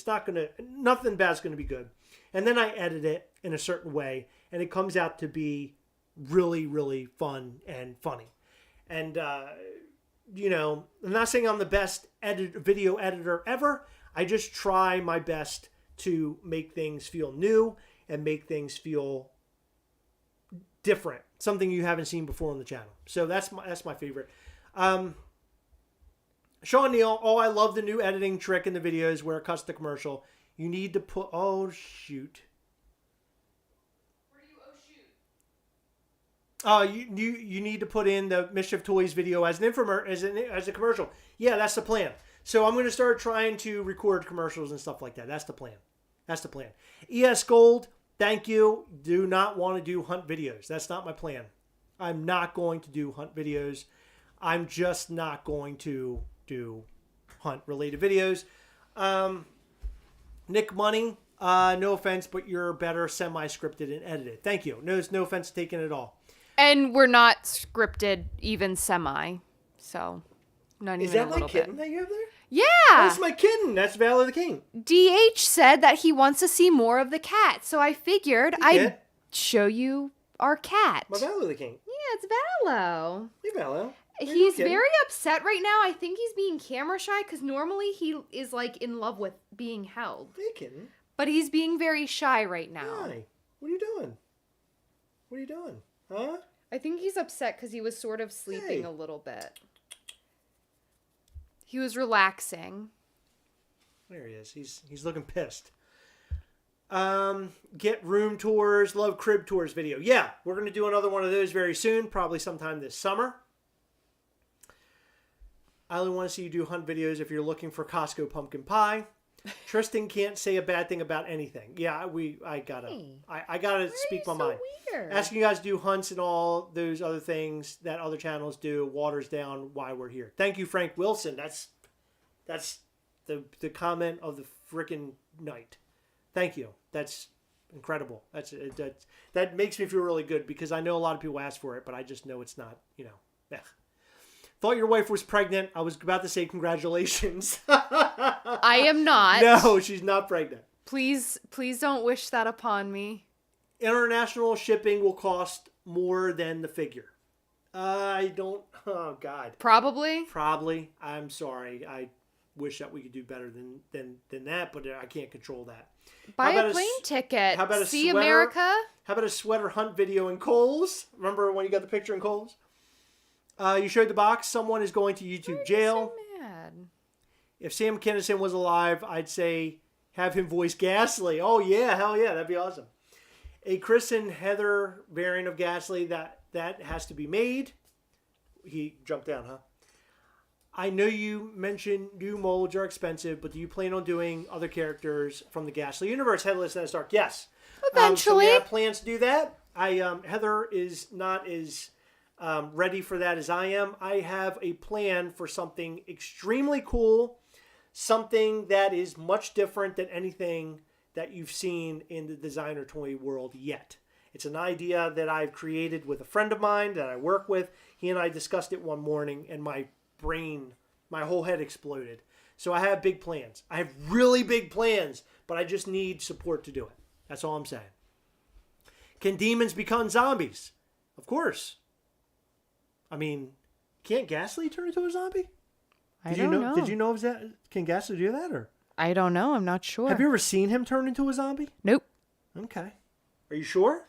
Nothing bad's going to be good. And then I edit it in a certain way and it comes out to be really, really fun and funny. And, I'm not saying I'm the best video editor ever. I just try my best to make things feel new and make things feel different, something you haven't seen before on the channel. So that's my favorite. Sean Neal, I love the new editing trick in the videos where it cuts the commercial. You need to put, shoot. You need to put in the Mischief Toys video as an as a commercial. Yeah, that's the plan. So I'm going to start trying to record commercials and stuff like that. That's the plan. ES Gold, thank you. Do not want to do hunt videos. That's not my plan. I'm not going to do hunt videos. I'm just not going to do hunt-related videos. Nick Money, no offense, but you're better semi-scripted and edited. Thank you. No offense taken at all. And we're not scripted even semi, so not even a little bit. Is that my kitten that you have there? Yeah. That's my kitten. That's Valor the King. DH said that he wants to see more of the cat, so I figured I'd show you our cat. My Valor the King. it's Vallow. Hey, Vallow. He's very upset right now. I think he's being camera shy because normally he is like in love with being held. Hey, kitten. But he's being very shy right now. Hi. What are you doing? What are you doing? Huh? I think he's upset because he was sort of sleeping a little bit. He was relaxing. There he is. He's looking pissed. Get room tours, love crib tours video. Yeah, we're going to do another one of those very soon, probably sometime this summer. I only want to see you do hunt videos if you're looking for Costco pumpkin pie. Tristan can't say a bad thing about anything. Yeah, I gotta speak my mind. Weird? Asking you guys to do hunts and all those other things that other channels do waters down why we're here. Thank you, Frank Wilson. That's the comment of the freaking night. Thank you. That's incredible. That makes me feel really good because I know a lot of people ask for it, but I just know it's not. Thought your wife was pregnant. I was about to say congratulations. I am not. No, she's not pregnant. Please don't wish that upon me. International shipping will cost more than the figure. I don't. Oh God. Probably. I'm sorry. I wish that we could do better than that, but I can't control that. Buy a plane ticket. How about See sweater, America? How about a sweater hunt video in Kohl's? Remember when you got the picture in Kohl's? You showed the box. Someone is going to YouTube jail. So mad. If Sam Kinison was alive, I'd say have him voice Gastly. Oh yeah, hell yeah, that'd be awesome. A Chris and Heather variant of Gastly that has to be made. He jumped down, huh? I know you mentioned new molds are expensive, but do you plan on doing other characters from the Gastly universe, Headless and Stark? Yes. Eventually. So we have plans to do that. Heather is not as ready for that as I am. I have a plan for something extremely cool, something that is much different than anything that you've seen in the designer toy world yet. It's an idea that I've created with a friend of mine that I work with. He and I discussed it one morning, and my whole head exploded. So I have big plans. I have really big plans, but I just need support to do it. That's all I'm saying. Can demons become zombies? Of course. I mean, can't Gastly turn into a zombie? I don't know. Did you know of that? Can Gastly do that? Or I don't know. I'm not sure. have you ever seen him turn into a zombie? Nope. Okay. Are you sure?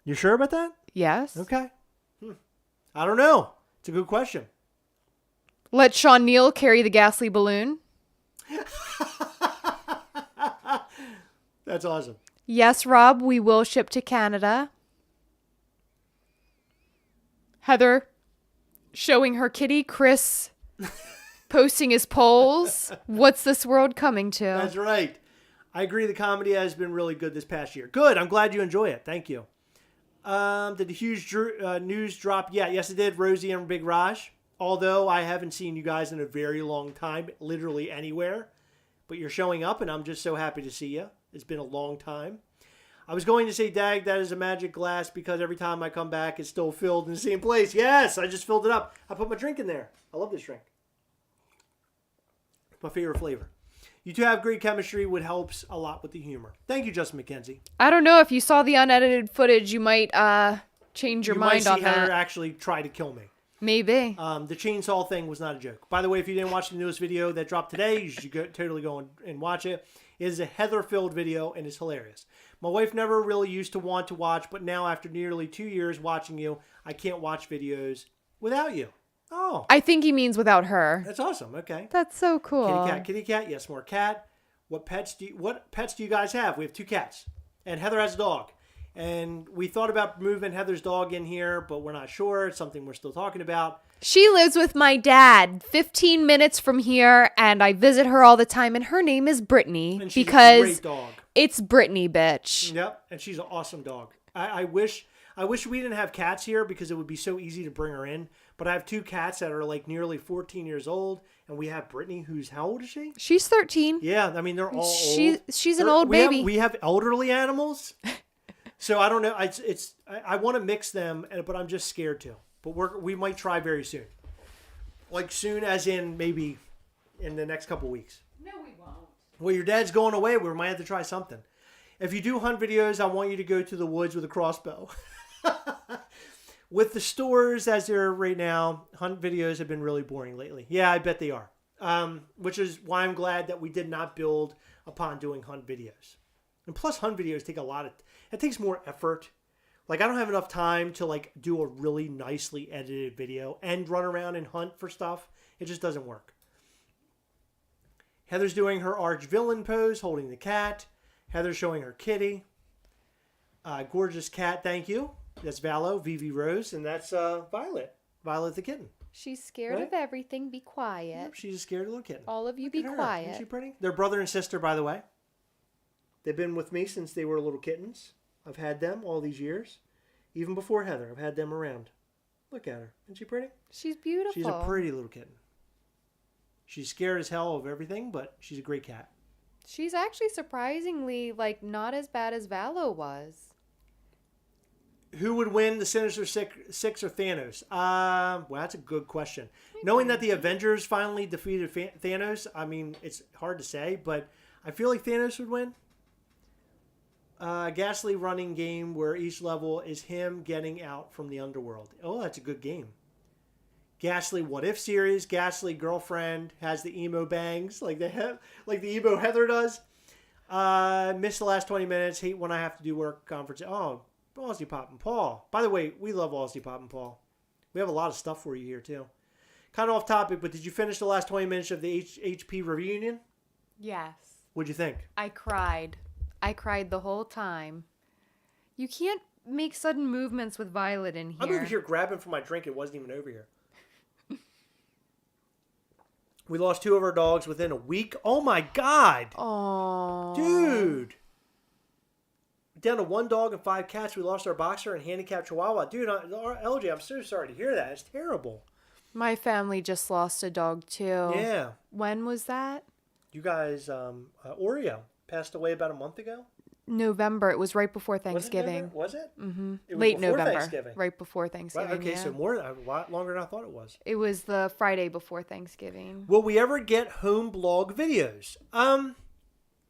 You sure about that? Yes. Okay. I don't know. It's a good question. Let Sean Neal carry the Gastly balloon. That's awesome. Yes, Rob, we will ship to Canada. Heather showing her kitty. Chris posting his polls. What's this world coming to? That's right. I agree the comedy has been really good this past year. Good. I'm glad you enjoy it. Thank you. Did the huge news drop yet? Yes, it did. Rosie and Big Raj. Although I haven't seen you guys in a very long time, literally anywhere. But you're showing up, and I'm just so happy to see you. It's been a long time. I was going to say, Dag, that is a magic glass because every time I come back, it's still filled in the same place. Yes, I just filled it up. I put my drink in there. I love this drink. It's my favorite flavor. You two have great chemistry, which helps a lot with the humor. Thank you, Justin McKenzie. I don't know. If you saw the unedited footage, you might change your mind on You might see Heather that. actually try to kill me. Maybe. The chainsaw thing was not a joke. By the way, if you didn't watch the newest video that dropped today, you should totally go and watch it. It is a Heather-filled video, and it's hilarious. My wife never really used to want to watch, but now after nearly 2 years watching you, I can't watch videos without you. Oh. I think he means without her. That's awesome. Okay. That's so cool. Kitty cat. Yes, more cat. What pets do you guys have? We have 2 cats. And Heather has a dog. And we thought about moving Heather's dog in here, but we're not sure. It's something we're still talking about. She lives with my dad 15 minutes from here, and I visit her all the time, and her name is Brittany And she's because a great dog. it's Brittany, bitch. Yep, and she's an awesome dog. I wish we didn't have cats here because it would be so easy to bring her in. But I have 2 cats that are like nearly 14 years old, and we have Brittany, who's how old is she? She's 13. Yeah, I mean they're all old. She's an old baby. We have elderly animals, so I don't know. I want to mix them, but I'm just scared to. But we might try very soon, like soon as in maybe in the next couple weeks. No, we won't. Well, your dad's going away. We might have to try something. If you do hunt videos, I want you to go to the woods with a crossbow. with the stores as they're right now, hunt videos have been really boring lately. Yeah, I bet they are. Which is why I'm glad that we did not build upon doing hunt videos. And plus, hunt videos take it takes more effort. Like, I don't have enough time to, like, do a really nicely edited video and run around and hunt for stuff. It just doesn't work. Heather's doing her arch villain pose, holding the cat. Heather's showing her kitty. Gorgeous cat, thank you. That's Valo, Vivi Rose, and that's Violet. Violet the kitten. She's scared Right? of everything. Be quiet. Yep, she's a scared little kitten. All of you Look be at her. quiet. Isn't she pretty? They're brother and sister, by the way. They've been with me since they were little kittens. I've had them all these years. Even before Heather, I've had them around. Look at her. Isn't she pretty? She's beautiful. She's a pretty little kitten. She's scared as hell of everything, but she's a great cat. She's actually surprisingly, like, not as bad as Valo was. Who would win, the Sinister Six or Thanos? Well, that's a good question. Knowing that the Avengers finally defeated Thanos, I mean, it's hard to say, but I feel like Thanos would win. Gastly running game where each level is him getting out from the underworld. Oh, that's a good game. Gastly What If series. Gastly girlfriend has the emo bangs like the emo Heather does. Missed the last 20 minutes. Hate when I have to do work conference. Oh, Aussie Pop and Paul. By the way, we love Aussie Pop and Paul. We have a lot of stuff for you here too. Kind of off topic, but did you finish the last 20 minutes of the HP reunion? Yes. What'd you think? I cried. I cried the whole time. You can't make sudden movements with Violet in here. I'm over here grabbing for my drink. It wasn't even over here. We lost 2 of our dogs within a week. Oh my God. Oh, Dude. Down to 1 dog and 5 cats. We lost our boxer and handicapped chihuahua. Dude, LJ, I'm so sorry to hear that. It's terrible. My family just lost a dog too. Yeah. When was that? You guys, Oreo passed away about a month ago. November. It was right before Thanksgiving. Was it? Mm-hmm. It was Late before November. Thanksgiving. Right before Thanksgiving. Right, okay, yeah. so a lot longer than I thought it was. It was the Friday before Thanksgiving. Will we ever get home blog videos?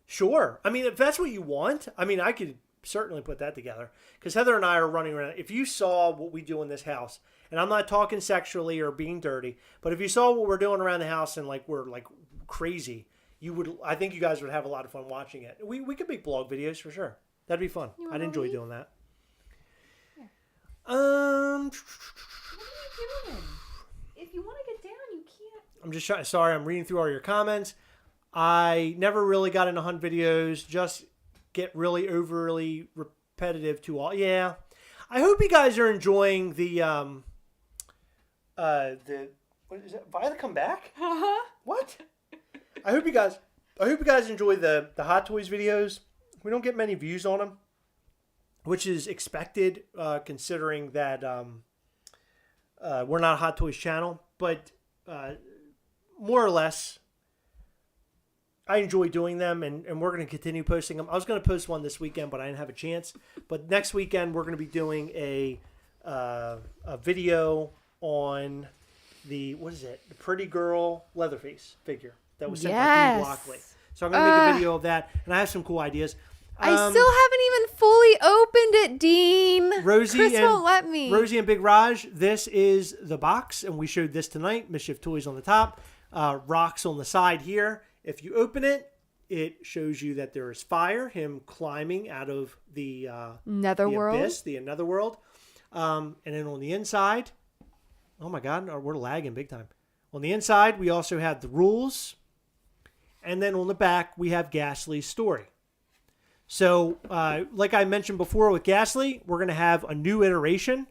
Sure. I mean, if that's what you want, I mean, I could certainly put that together. Because Heather and I are running around. If you saw what we do in this house, and I'm not talking sexually or being dirty, but if you saw what we're doing around the house and like we're like crazy, I think you guys would have a lot of fun watching it. We could make blog videos for sure. That'd be fun. I'd enjoy doing that. Yeah. What are you doing? If you want to get down, you can't. I'm just sorry. I'm reading through all your comments. I never really got into hunt videos. Just get really overly repetitive to all. Yeah. I hope you guys are enjoying the what is it? Violet come back? What? I hope you guys enjoy the Hot Toys videos. We don't get many views on them, which is expected considering that we're not a Hot Toys channel. But more or less, I enjoy doing them, and we're going to continue posting them. I was going to post one this weekend, but I didn't have a chance. But next weekend, we're going to be doing a video on the Pretty Girl Leatherface figure that was sent by Dean Blockley. So I'm going to make a video of that, and I have some cool ideas. I still haven't even fully opened it, Dean. Chris won't let me. Rosie and Big Raj, this is the box, and we showed this tonight. Mischief Toys on the top, rocks on the side here. If you open it, it shows you that there is fire, him climbing out of the Netherworld. The abyss, the Netherworld. And then on the inside, oh my God, we're lagging big time. On the inside, we also have the rules. And then on the back, we have Gastly's story. So, like I mentioned before with Gastly, we're going to have a new iteration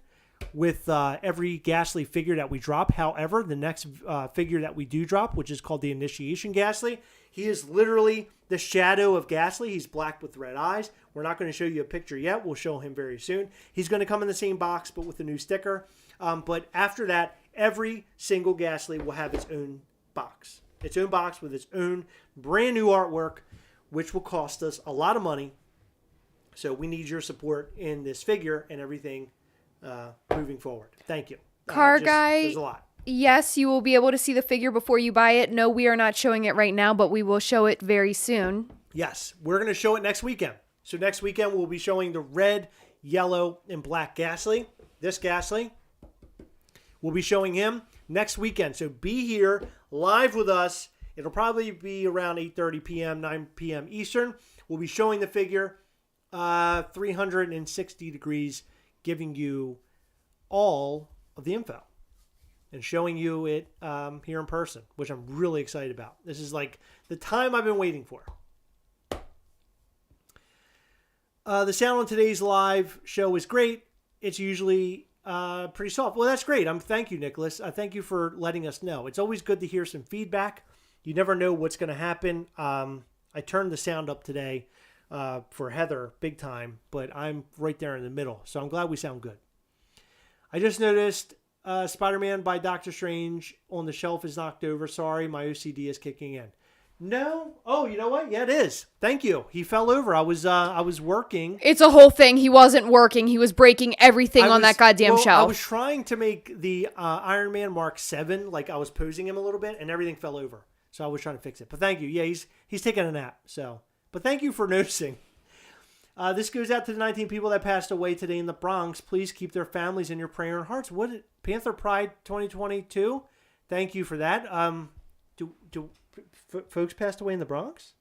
with every Gastly figure that we drop. However, the next figure that we do drop, which is called the Initiation Gastly, he is literally the shadow of Gastly. He's black with red eyes. We're not going to show you a picture yet. We'll show him very soon. He's going to come in the same box, but with a new sticker. But after that, every single Gastly will have its own box. Its own box with its own brand new artwork, which will cost us a lot of money. So we need your support in this figure and everything moving forward. Thank you. Car Guy, there's a lot. Yes, you will be able to see the figure before you buy it. No, we are not showing it right now, but we will show it very soon. Yes, we're going to show it next weekend. So next weekend we'll be showing the red, yellow, and black Gastly. this Gastly. We'll be showing him next weekend. So be here live with us. It'll probably be around 8:30 p.m., 9 p.m. Eastern. We'll be showing the figure 360 degrees, giving you all of the info and showing you it here in person, which I'm really excited about. This is like the time I've been waiting for. The sound on today's live show is great. It's usually pretty soft. Well, that's great. Thank you, Nicholas. Thank you for letting us know. It's always good to hear some feedback. You never know what's going to happen. I turned the sound up today for Heather big time, but I'm right there in the middle. So I'm glad we sound good. I just noticed Spider-Man by Doctor Strange on the shelf is knocked over. Sorry, my OCD is kicking in. No. Oh, you know what? Yeah, it is. Thank you. He fell over. I was working. It's a whole thing. He wasn't working. He was breaking everything on that goddamn shelf. I was trying to make the Iron Man Mark 7, like I was posing him a little bit, and everything fell over. So I was trying to fix it. But thank you. Yeah, he's taking a nap. So, but thank you for noticing. This goes out to the 19 people that passed away today in the Bronx. Please keep their families in your prayer and hearts. Panther Pride 2022? Thank you for that. Folks passed away in the Bronx?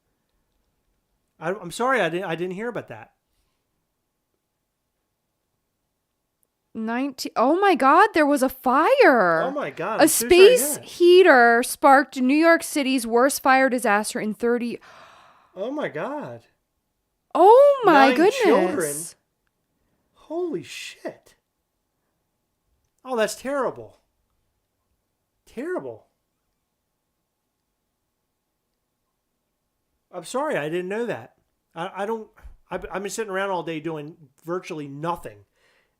I'm sorry, I didn't hear about that. 19. Oh my God, there was a fire. Oh my God. A space heater sparked New York City's worst fire disaster in 30. Oh my God. Oh my 9 goodness. children. Holy shit. Oh, that's terrible. Terrible. I'm sorry, I didn't know that. I've been sitting around all day doing virtually nothing.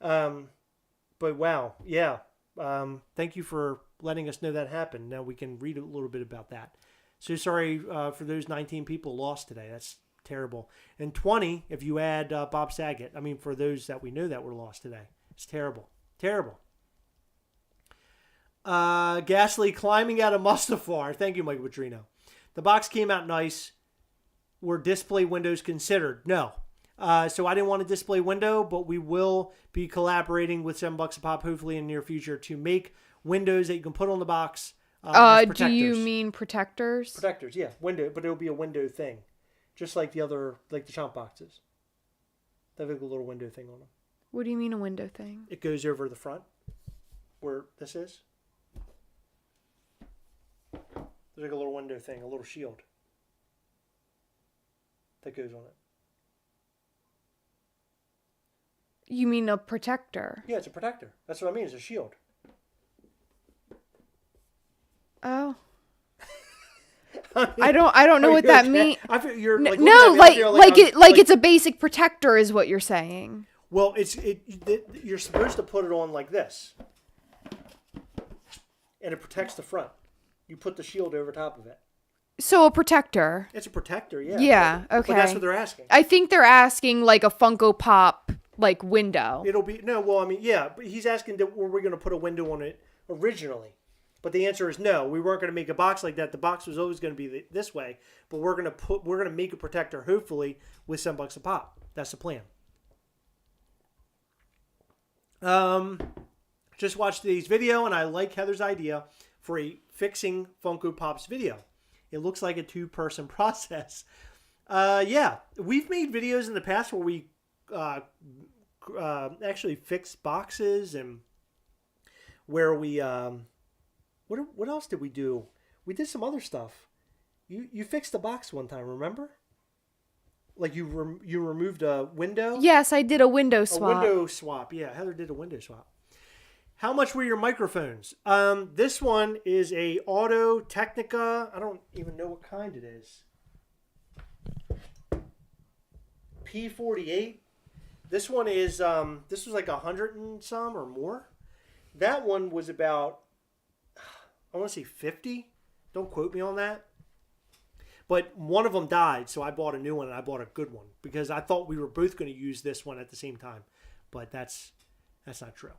But wow, yeah. Thank you for letting us know that happened. Now we can read a little bit about that. So sorry for those 19 people lost today. That's terrible. And 20 if you add Bob Saget. I mean, for those that we know that were lost today. It's terrible. Terrible. Gastly climbing out of Mustafar. Thank you, Michael Petrino. The box came out nice. Were display windows considered? No. So I didn't want a display window, but we will be collaborating with $7 a pop, hopefully in the near future, to make windows that you can put on the box. Do you mean protectors? Protectors, yeah. Window, but it'll be a window thing. Just like the other, like the chomp boxes. They have like a little window thing on them. What do you mean a window thing? It goes over the front, where this is. There's like a little window thing, a little shield that goes on it. You mean a protector? Yeah, it's a protector. That's what I mean. It's a shield. Oh. I don't know what that means. You're like it's a basic protector is what you're saying. Well, you're supposed to put it on like this, and it protects the front. You put the shield over top of it. So a protector. It's a protector, yeah. Yeah. Okay. But that's what they're asking. I think they're asking like a Funko Pop like window. It'll be no. Well, I mean, yeah, but he's asking that were we going to put a window on it originally? But the answer is no. We weren't going to make a box like that. The box was always going to be this way. But we're going to make a protector, hopefully, with $7 a pop. That's the plan. Just watched today's video, and I like Heather's idea for a fixing Funko Pops video. It looks like a 2-person process. Yeah, we've made videos in the past where we actually fix boxes, and where we what else did we do? We did some other stuff. You fixed the box one time, remember? Like you removed a window? Yes, I did a window swap. A window swap. Yeah, Heather did a window swap. How much were your microphones? This one is a Audio Technica. I don't even know what kind it is. P48. This one is this was like 100 and some or more. That one was about, I want to say 50. Don't quote me on that. But one of them died, so I bought a new one, and I bought a good one because I thought we were both going to use this one at the same time. But that's not true.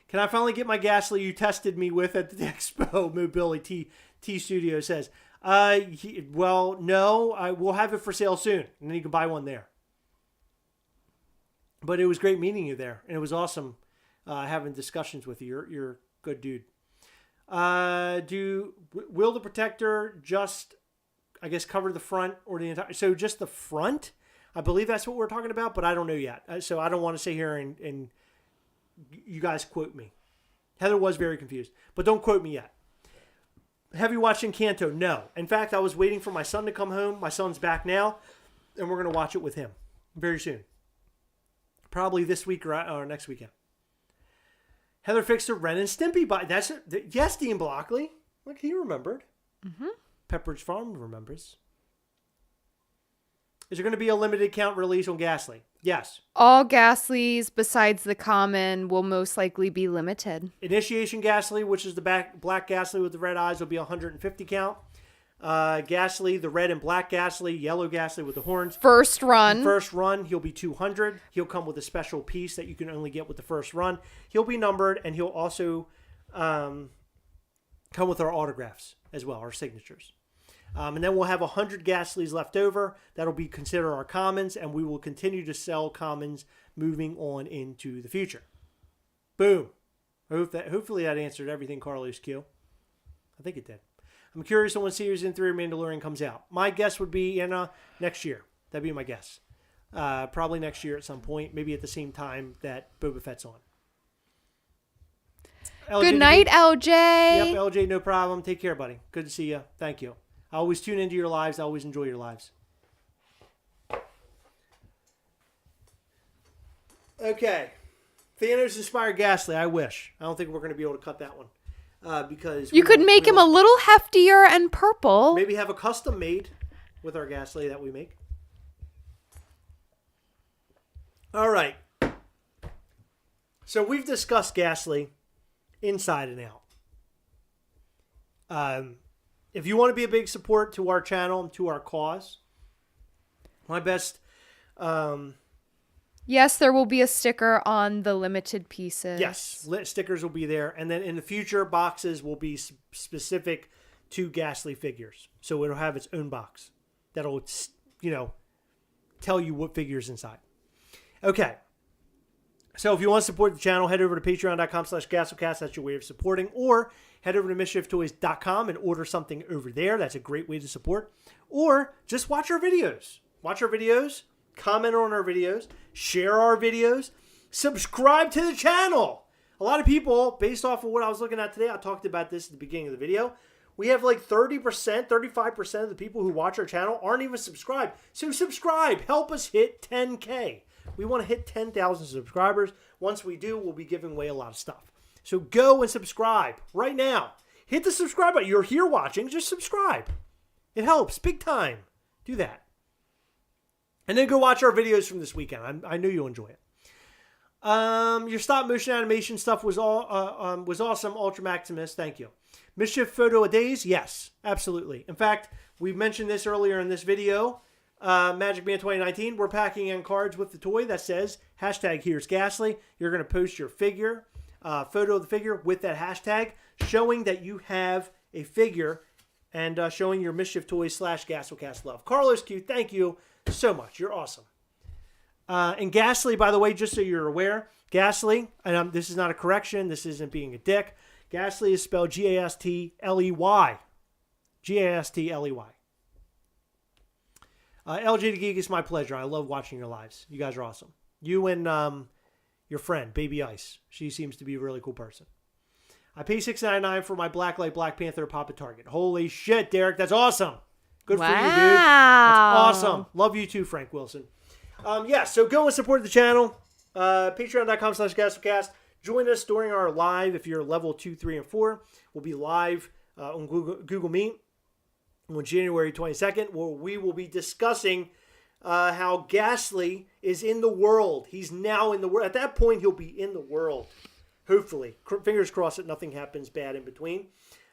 Can I finally get my Gastly you tested me with at the Expo? Mobility T Studio says. Well, no, we'll have it for sale soon, and then you can buy one there. But it was great meeting you there, and it was awesome having discussions with you. You're a good dude. Will the protector just, I guess, cover the front or the entire? So just the front? I believe that's what we're talking about, but I don't know yet. So I don't want to sit here and you guys quote me. Heather was very confused, but don't quote me yet. Have you watched Encanto? No. In fact, I was waiting for my son to come home. My son's back now, and we're going to watch it with him very soon. Probably this week or next weekend. Heather fixed a Ren and Stimpy by that's it. Yes, Dean Blockley. Look, he remembered. Mm-hmm. Pepperidge Farm remembers. Is there going to be a limited count release on Gastly? Yes. All Gastlys besides the common will most likely be limited. Initiation Gastly, which is the black Gastly with the red eyes, will be 150 count. Gastly, the red and black Gastly, yellow Gastly with the horns. First run, he'll be 200. He'll come with a special piece that you can only get with the first run. He'll be numbered, and he'll also come with our autographs as well, our signatures. And then we'll have 100 Gastlys left over. That'll be considered our commons, and we will continue to sell commons moving on into the future. Boom. Hopefully that answered everything, Carlos Q. I think it did. I'm curious on when Season 3 of Mandalorian comes out. My guess would be in next year. That'd be my guess. Probably next year at some point, maybe at the same time that Boba Fett's on. LJ, good night, LJ. Yep, LJ, no problem. Take care, buddy. Good to see you. Thank you. I always tune into your lives. I always enjoy your lives. Okay. Thanos-inspired Gastly. I wish. I don't think we're going to be able to cut that one. Because you could make him a little heftier and purple. Maybe have a custom made with our Gastly that we make. All right. So we've discussed Gastly inside and out. If you want to be a big support to our channel and to our cause, my best... yes, there will be a sticker on the limited pieces. Yes, stickers will be there. And then in the future, boxes will be specific to Gastly figures. So it'll have its own box that'll, tell you what figure's inside. Okay. So if you want to support the channel, head over to patreon.com/Gastlecast. That's your way of supporting. Or head over to MischiefToys.com and order something over there. That's a great way to support. Or just watch our videos. Watch our videos. Comment on our videos. Share our videos. Subscribe to the channel. A lot of people, based off of what I was looking at today, I talked about this at the beginning of the video. We have like 30%, 35% of the people who watch our channel aren't even subscribed. So subscribe. Help us hit 10K. We want to hit 10,000 subscribers. Once we do, we'll be giving away a lot of stuff. So go and subscribe right now. Hit the subscribe button. You're here watching. Just subscribe. It helps big time. Do that. And then go watch our videos from this weekend. I knew you'll enjoy it. Your stop motion animation stuff was awesome. Ultra Maximus, thank you. Mischief Photo a Days, yes, absolutely. In fact, we mentioned this earlier in this video. Magic Man 2019, we're packing in cards with the toy that says #Here's Gastly. You're going to post your figure, photo of the figure with that hashtag, showing that you have a figure and showing your Mischief Toys /Gastlecast love. Carlos Q, thank you so much. You're awesome. And Gastly, by the way, just so you're aware, Gastly, and this is not a correction. This isn't being a dick. Gastly is spelled G-A-S-T-L-E-Y. G-A-S-T-L-E-Y. LJ the Geek, it's my pleasure. I love watching your lives. You guys are awesome. You and your friend, Baby Ice. She seems to be a really cool person. I pay $6.99 for my Blacklight Black Panther pop at Target. Holy shit, Derek. That's awesome. Good for you, dude. That's awesome. Love you too, Frank Wilson. So go and support the channel. Patreon.com/Gastlecast. Join us during our live. If you're level 2, 3, and 4, we'll be live on Google Meet on January 22nd, where we will be discussing how Gastly is in the world. He's now in the world. At that point, he'll be in the world. Hopefully. Fingers crossed that nothing happens bad in between.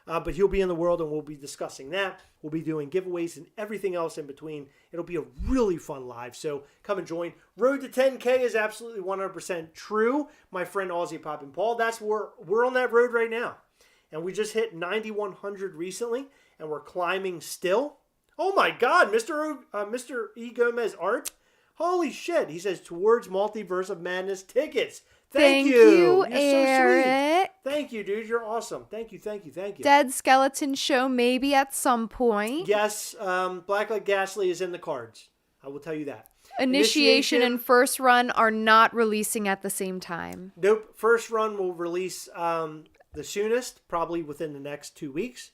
But he'll be in the world, and we'll be discussing that. We'll be doing giveaways and everything else in between. It'll be a really fun live, so come and join. Road to 10K is absolutely 100% true, my friend Aussie Pop and Paul. We're on that road right now. And we just hit 9,100 recently, and we're climbing still. Oh my God, Mr. E. Gomez Art. Holy shit. He says, towards Multiverse of Madness tickets. Thank you. You're Eric. So sweet. Thank you, dude. You're awesome. Thank you. Dead Skeleton Show maybe at some point. Yes, Blacklight Gastly is in the cards. I will tell you that. Initiation and first run are not releasing at the same time. Nope. First run will release the soonest, probably within the next 2 weeks.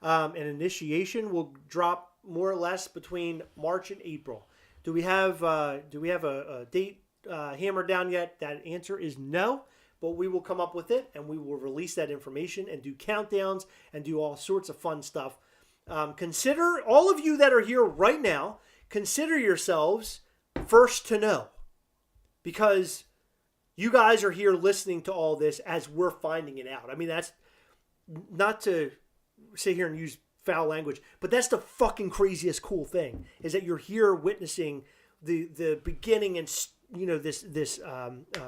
And Initiation will drop more or less between March and April. Do we have a date hammered down yet? That answer is no, but we will come up with it and we will release that information and do countdowns and do all sorts of fun stuff. Consider, all of you that are here right now, consider yourselves first to know, because you guys are here listening to all this as we're finding it out. I mean, that's not to sit here and use foul language, but that's the fucking craziest cool thing, is that you're here witnessing the beginning and, you know, this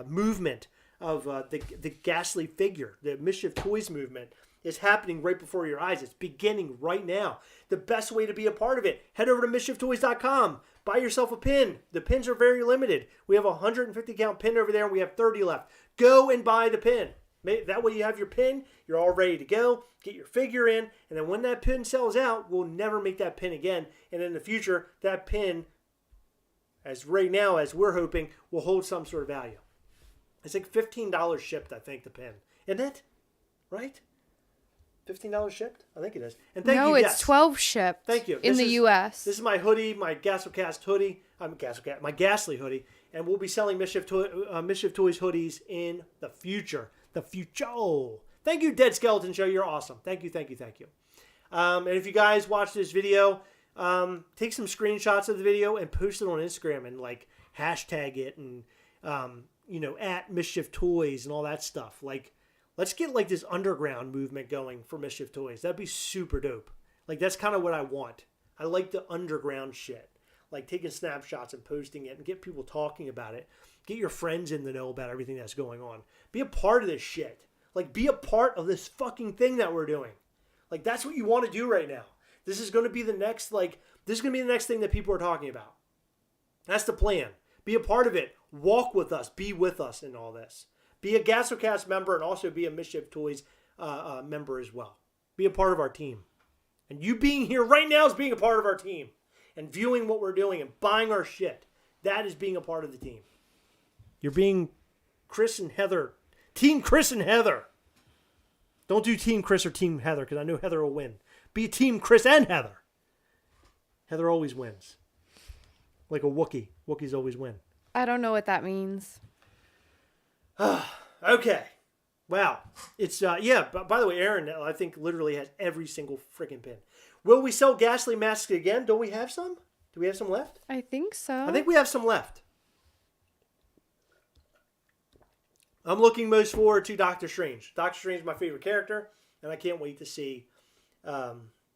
movement of the Gastly figure. The Mischief Toys movement is happening right before your eyes. It's beginning right now. The best way to be a part of it, head over to mischieftoys.com. Buy yourself a pin. The pins are very limited. We have a 150 count pin over there and we have 30 left. Go and buy the pin. That way you have your pin, you're all ready to go, get your figure in, and then when that pin sells out, we'll never make that pin again. And in the future, that pin, as right now, as we're hoping, will hold some sort of value. It's like $15 shipped, I think, the pin. Isn't it? Right? $15 shipped? I think it is. And thank you. No, it's $12 shipped. Thank you. In the U.S. This is my hoodie, my Gastlecast hoodie. My Gastly hoodie. And we'll be selling Mischief Toys hoodies in the future. The future. Thank you, Dead Skeleton Show. You're awesome. Thank you. And if you guys watch this video, take some screenshots of the video and post it on Instagram and like hashtag it and at Mischief Toys and all that stuff. Like, let's get like this underground movement going for Mischief Toys. That'd be super dope. Like, that's kind of what I want. I like the underground shit. Like taking snapshots and posting it and get people talking about it. Get your friends in the know about everything that's going on. Be a part of this shit. Like, be a part of this fucking thing that we're doing. Like, that's what you want to do right now. This is going to be the next, thing that people are talking about. That's the plan. Be a part of it. Walk with us. Be with us in all this. Be a Gastlecast member and also be a Mischief Toys member as well. Be a part of our team. And you being here right now is being a part of our team. And viewing what we're doing and buying our shit. That is being a part of the team. You're being Chris and Heather. Team Chris and Heather. Don't do Team Chris or Team Heather, because I know Heather will win. Be Team Chris and Heather. Heather always wins. Like a Wookiee. Wookiees always win. I don't know what that means. Okay. Wow. It's, by the way, Aaron, I think, literally has every single freaking pin. Will we sell Gastly masks again? Don't we have some? Do we have some left? I think so. I think we have some left. I'm looking most forward to Doctor Strange. Doctor Strange is my favorite character, and I can't wait to see the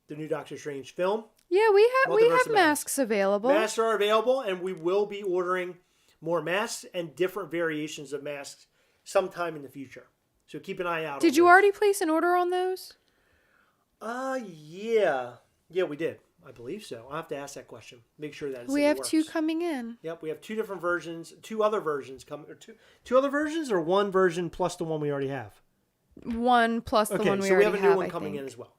new Doctor Strange film. Yeah, we have masks available. Masks are available, and we will be ordering more masks and different variations of masks sometime in the future. So keep an eye out. Did you already place an order on those? Yeah. Yeah, we did. I believe so. I'll have to ask that question. Make sure that we have two coming in. Yep, we have two different versions, two other versions coming. Two other versions, or one version plus the one we already have? One plus the one we already have. Okay, so we have a new one coming in as well.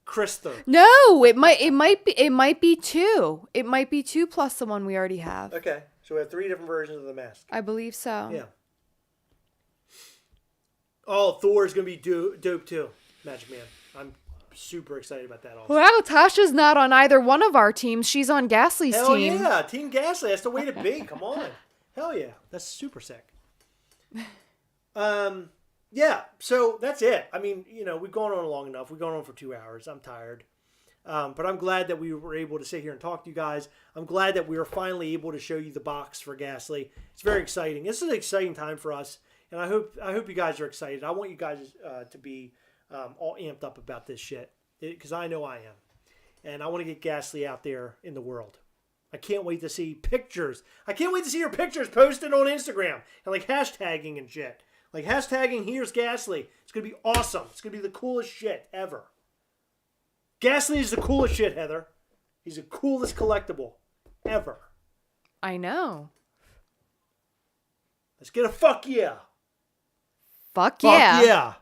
Krister. No, it might be two. It might be two plus the one we already have. Okay, so we have three different versions of the mask. I believe so. Yeah. Oh, Thor's gonna be dope too. Magic Man. I'm super excited about that also. Well, Tasha's not on either one of our teams. She's on Gastly's team. Hell yeah, Team Gastly. That's the way to be. Come on. Hell yeah. That's super sick. Yeah, so that's it. I mean, we've gone on long enough. We've gone on for 2 hours. I'm tired. But I'm glad that we were able to sit here and talk to you guys. I'm glad that we were finally able to show you the box for Gastly. It's very exciting. This is an exciting time for us, and I hope you guys are excited. I want you guys to be all amped up about this shit, because I know I am. And I want to get Gastly out there in the world. I can't wait to see pictures. I can't wait to see your pictures posted on Instagram and like hashtagging and shit. Like hashtagging here's Gastly. It's going to be awesome. It's going to be the coolest shit ever. Gastly is the coolest shit, Heather. He's the coolest collectible ever. I know. Let's get a fuck yeah. Fuck Fuck yeah. yeah.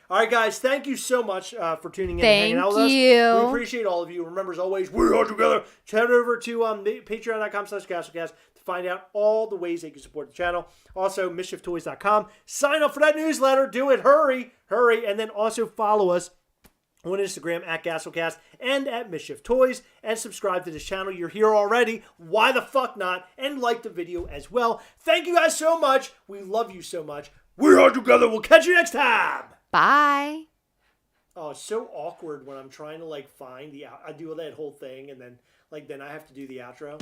All right, guys. Thank you so much for tuning in and hanging out with us. Thank you. We appreciate all of you. Remember, as always, we're all together. Head over to patreon.com/Gastlecast to find out all the ways that you can support the channel. Also, MischiefToys.com. Sign up for that newsletter. Do it. Hurry. Hurry. And then also follow us on Instagram at Gastlecast and at Mischief Toys, and subscribe to this channel. You're here already. Why the fuck not? And like the video as well. Thank you guys so much. We love you so much. We're all together. We'll catch you next time. Bye. Oh, it's so awkward when I'm trying to like find the I do that whole thing and then I have to do the outro.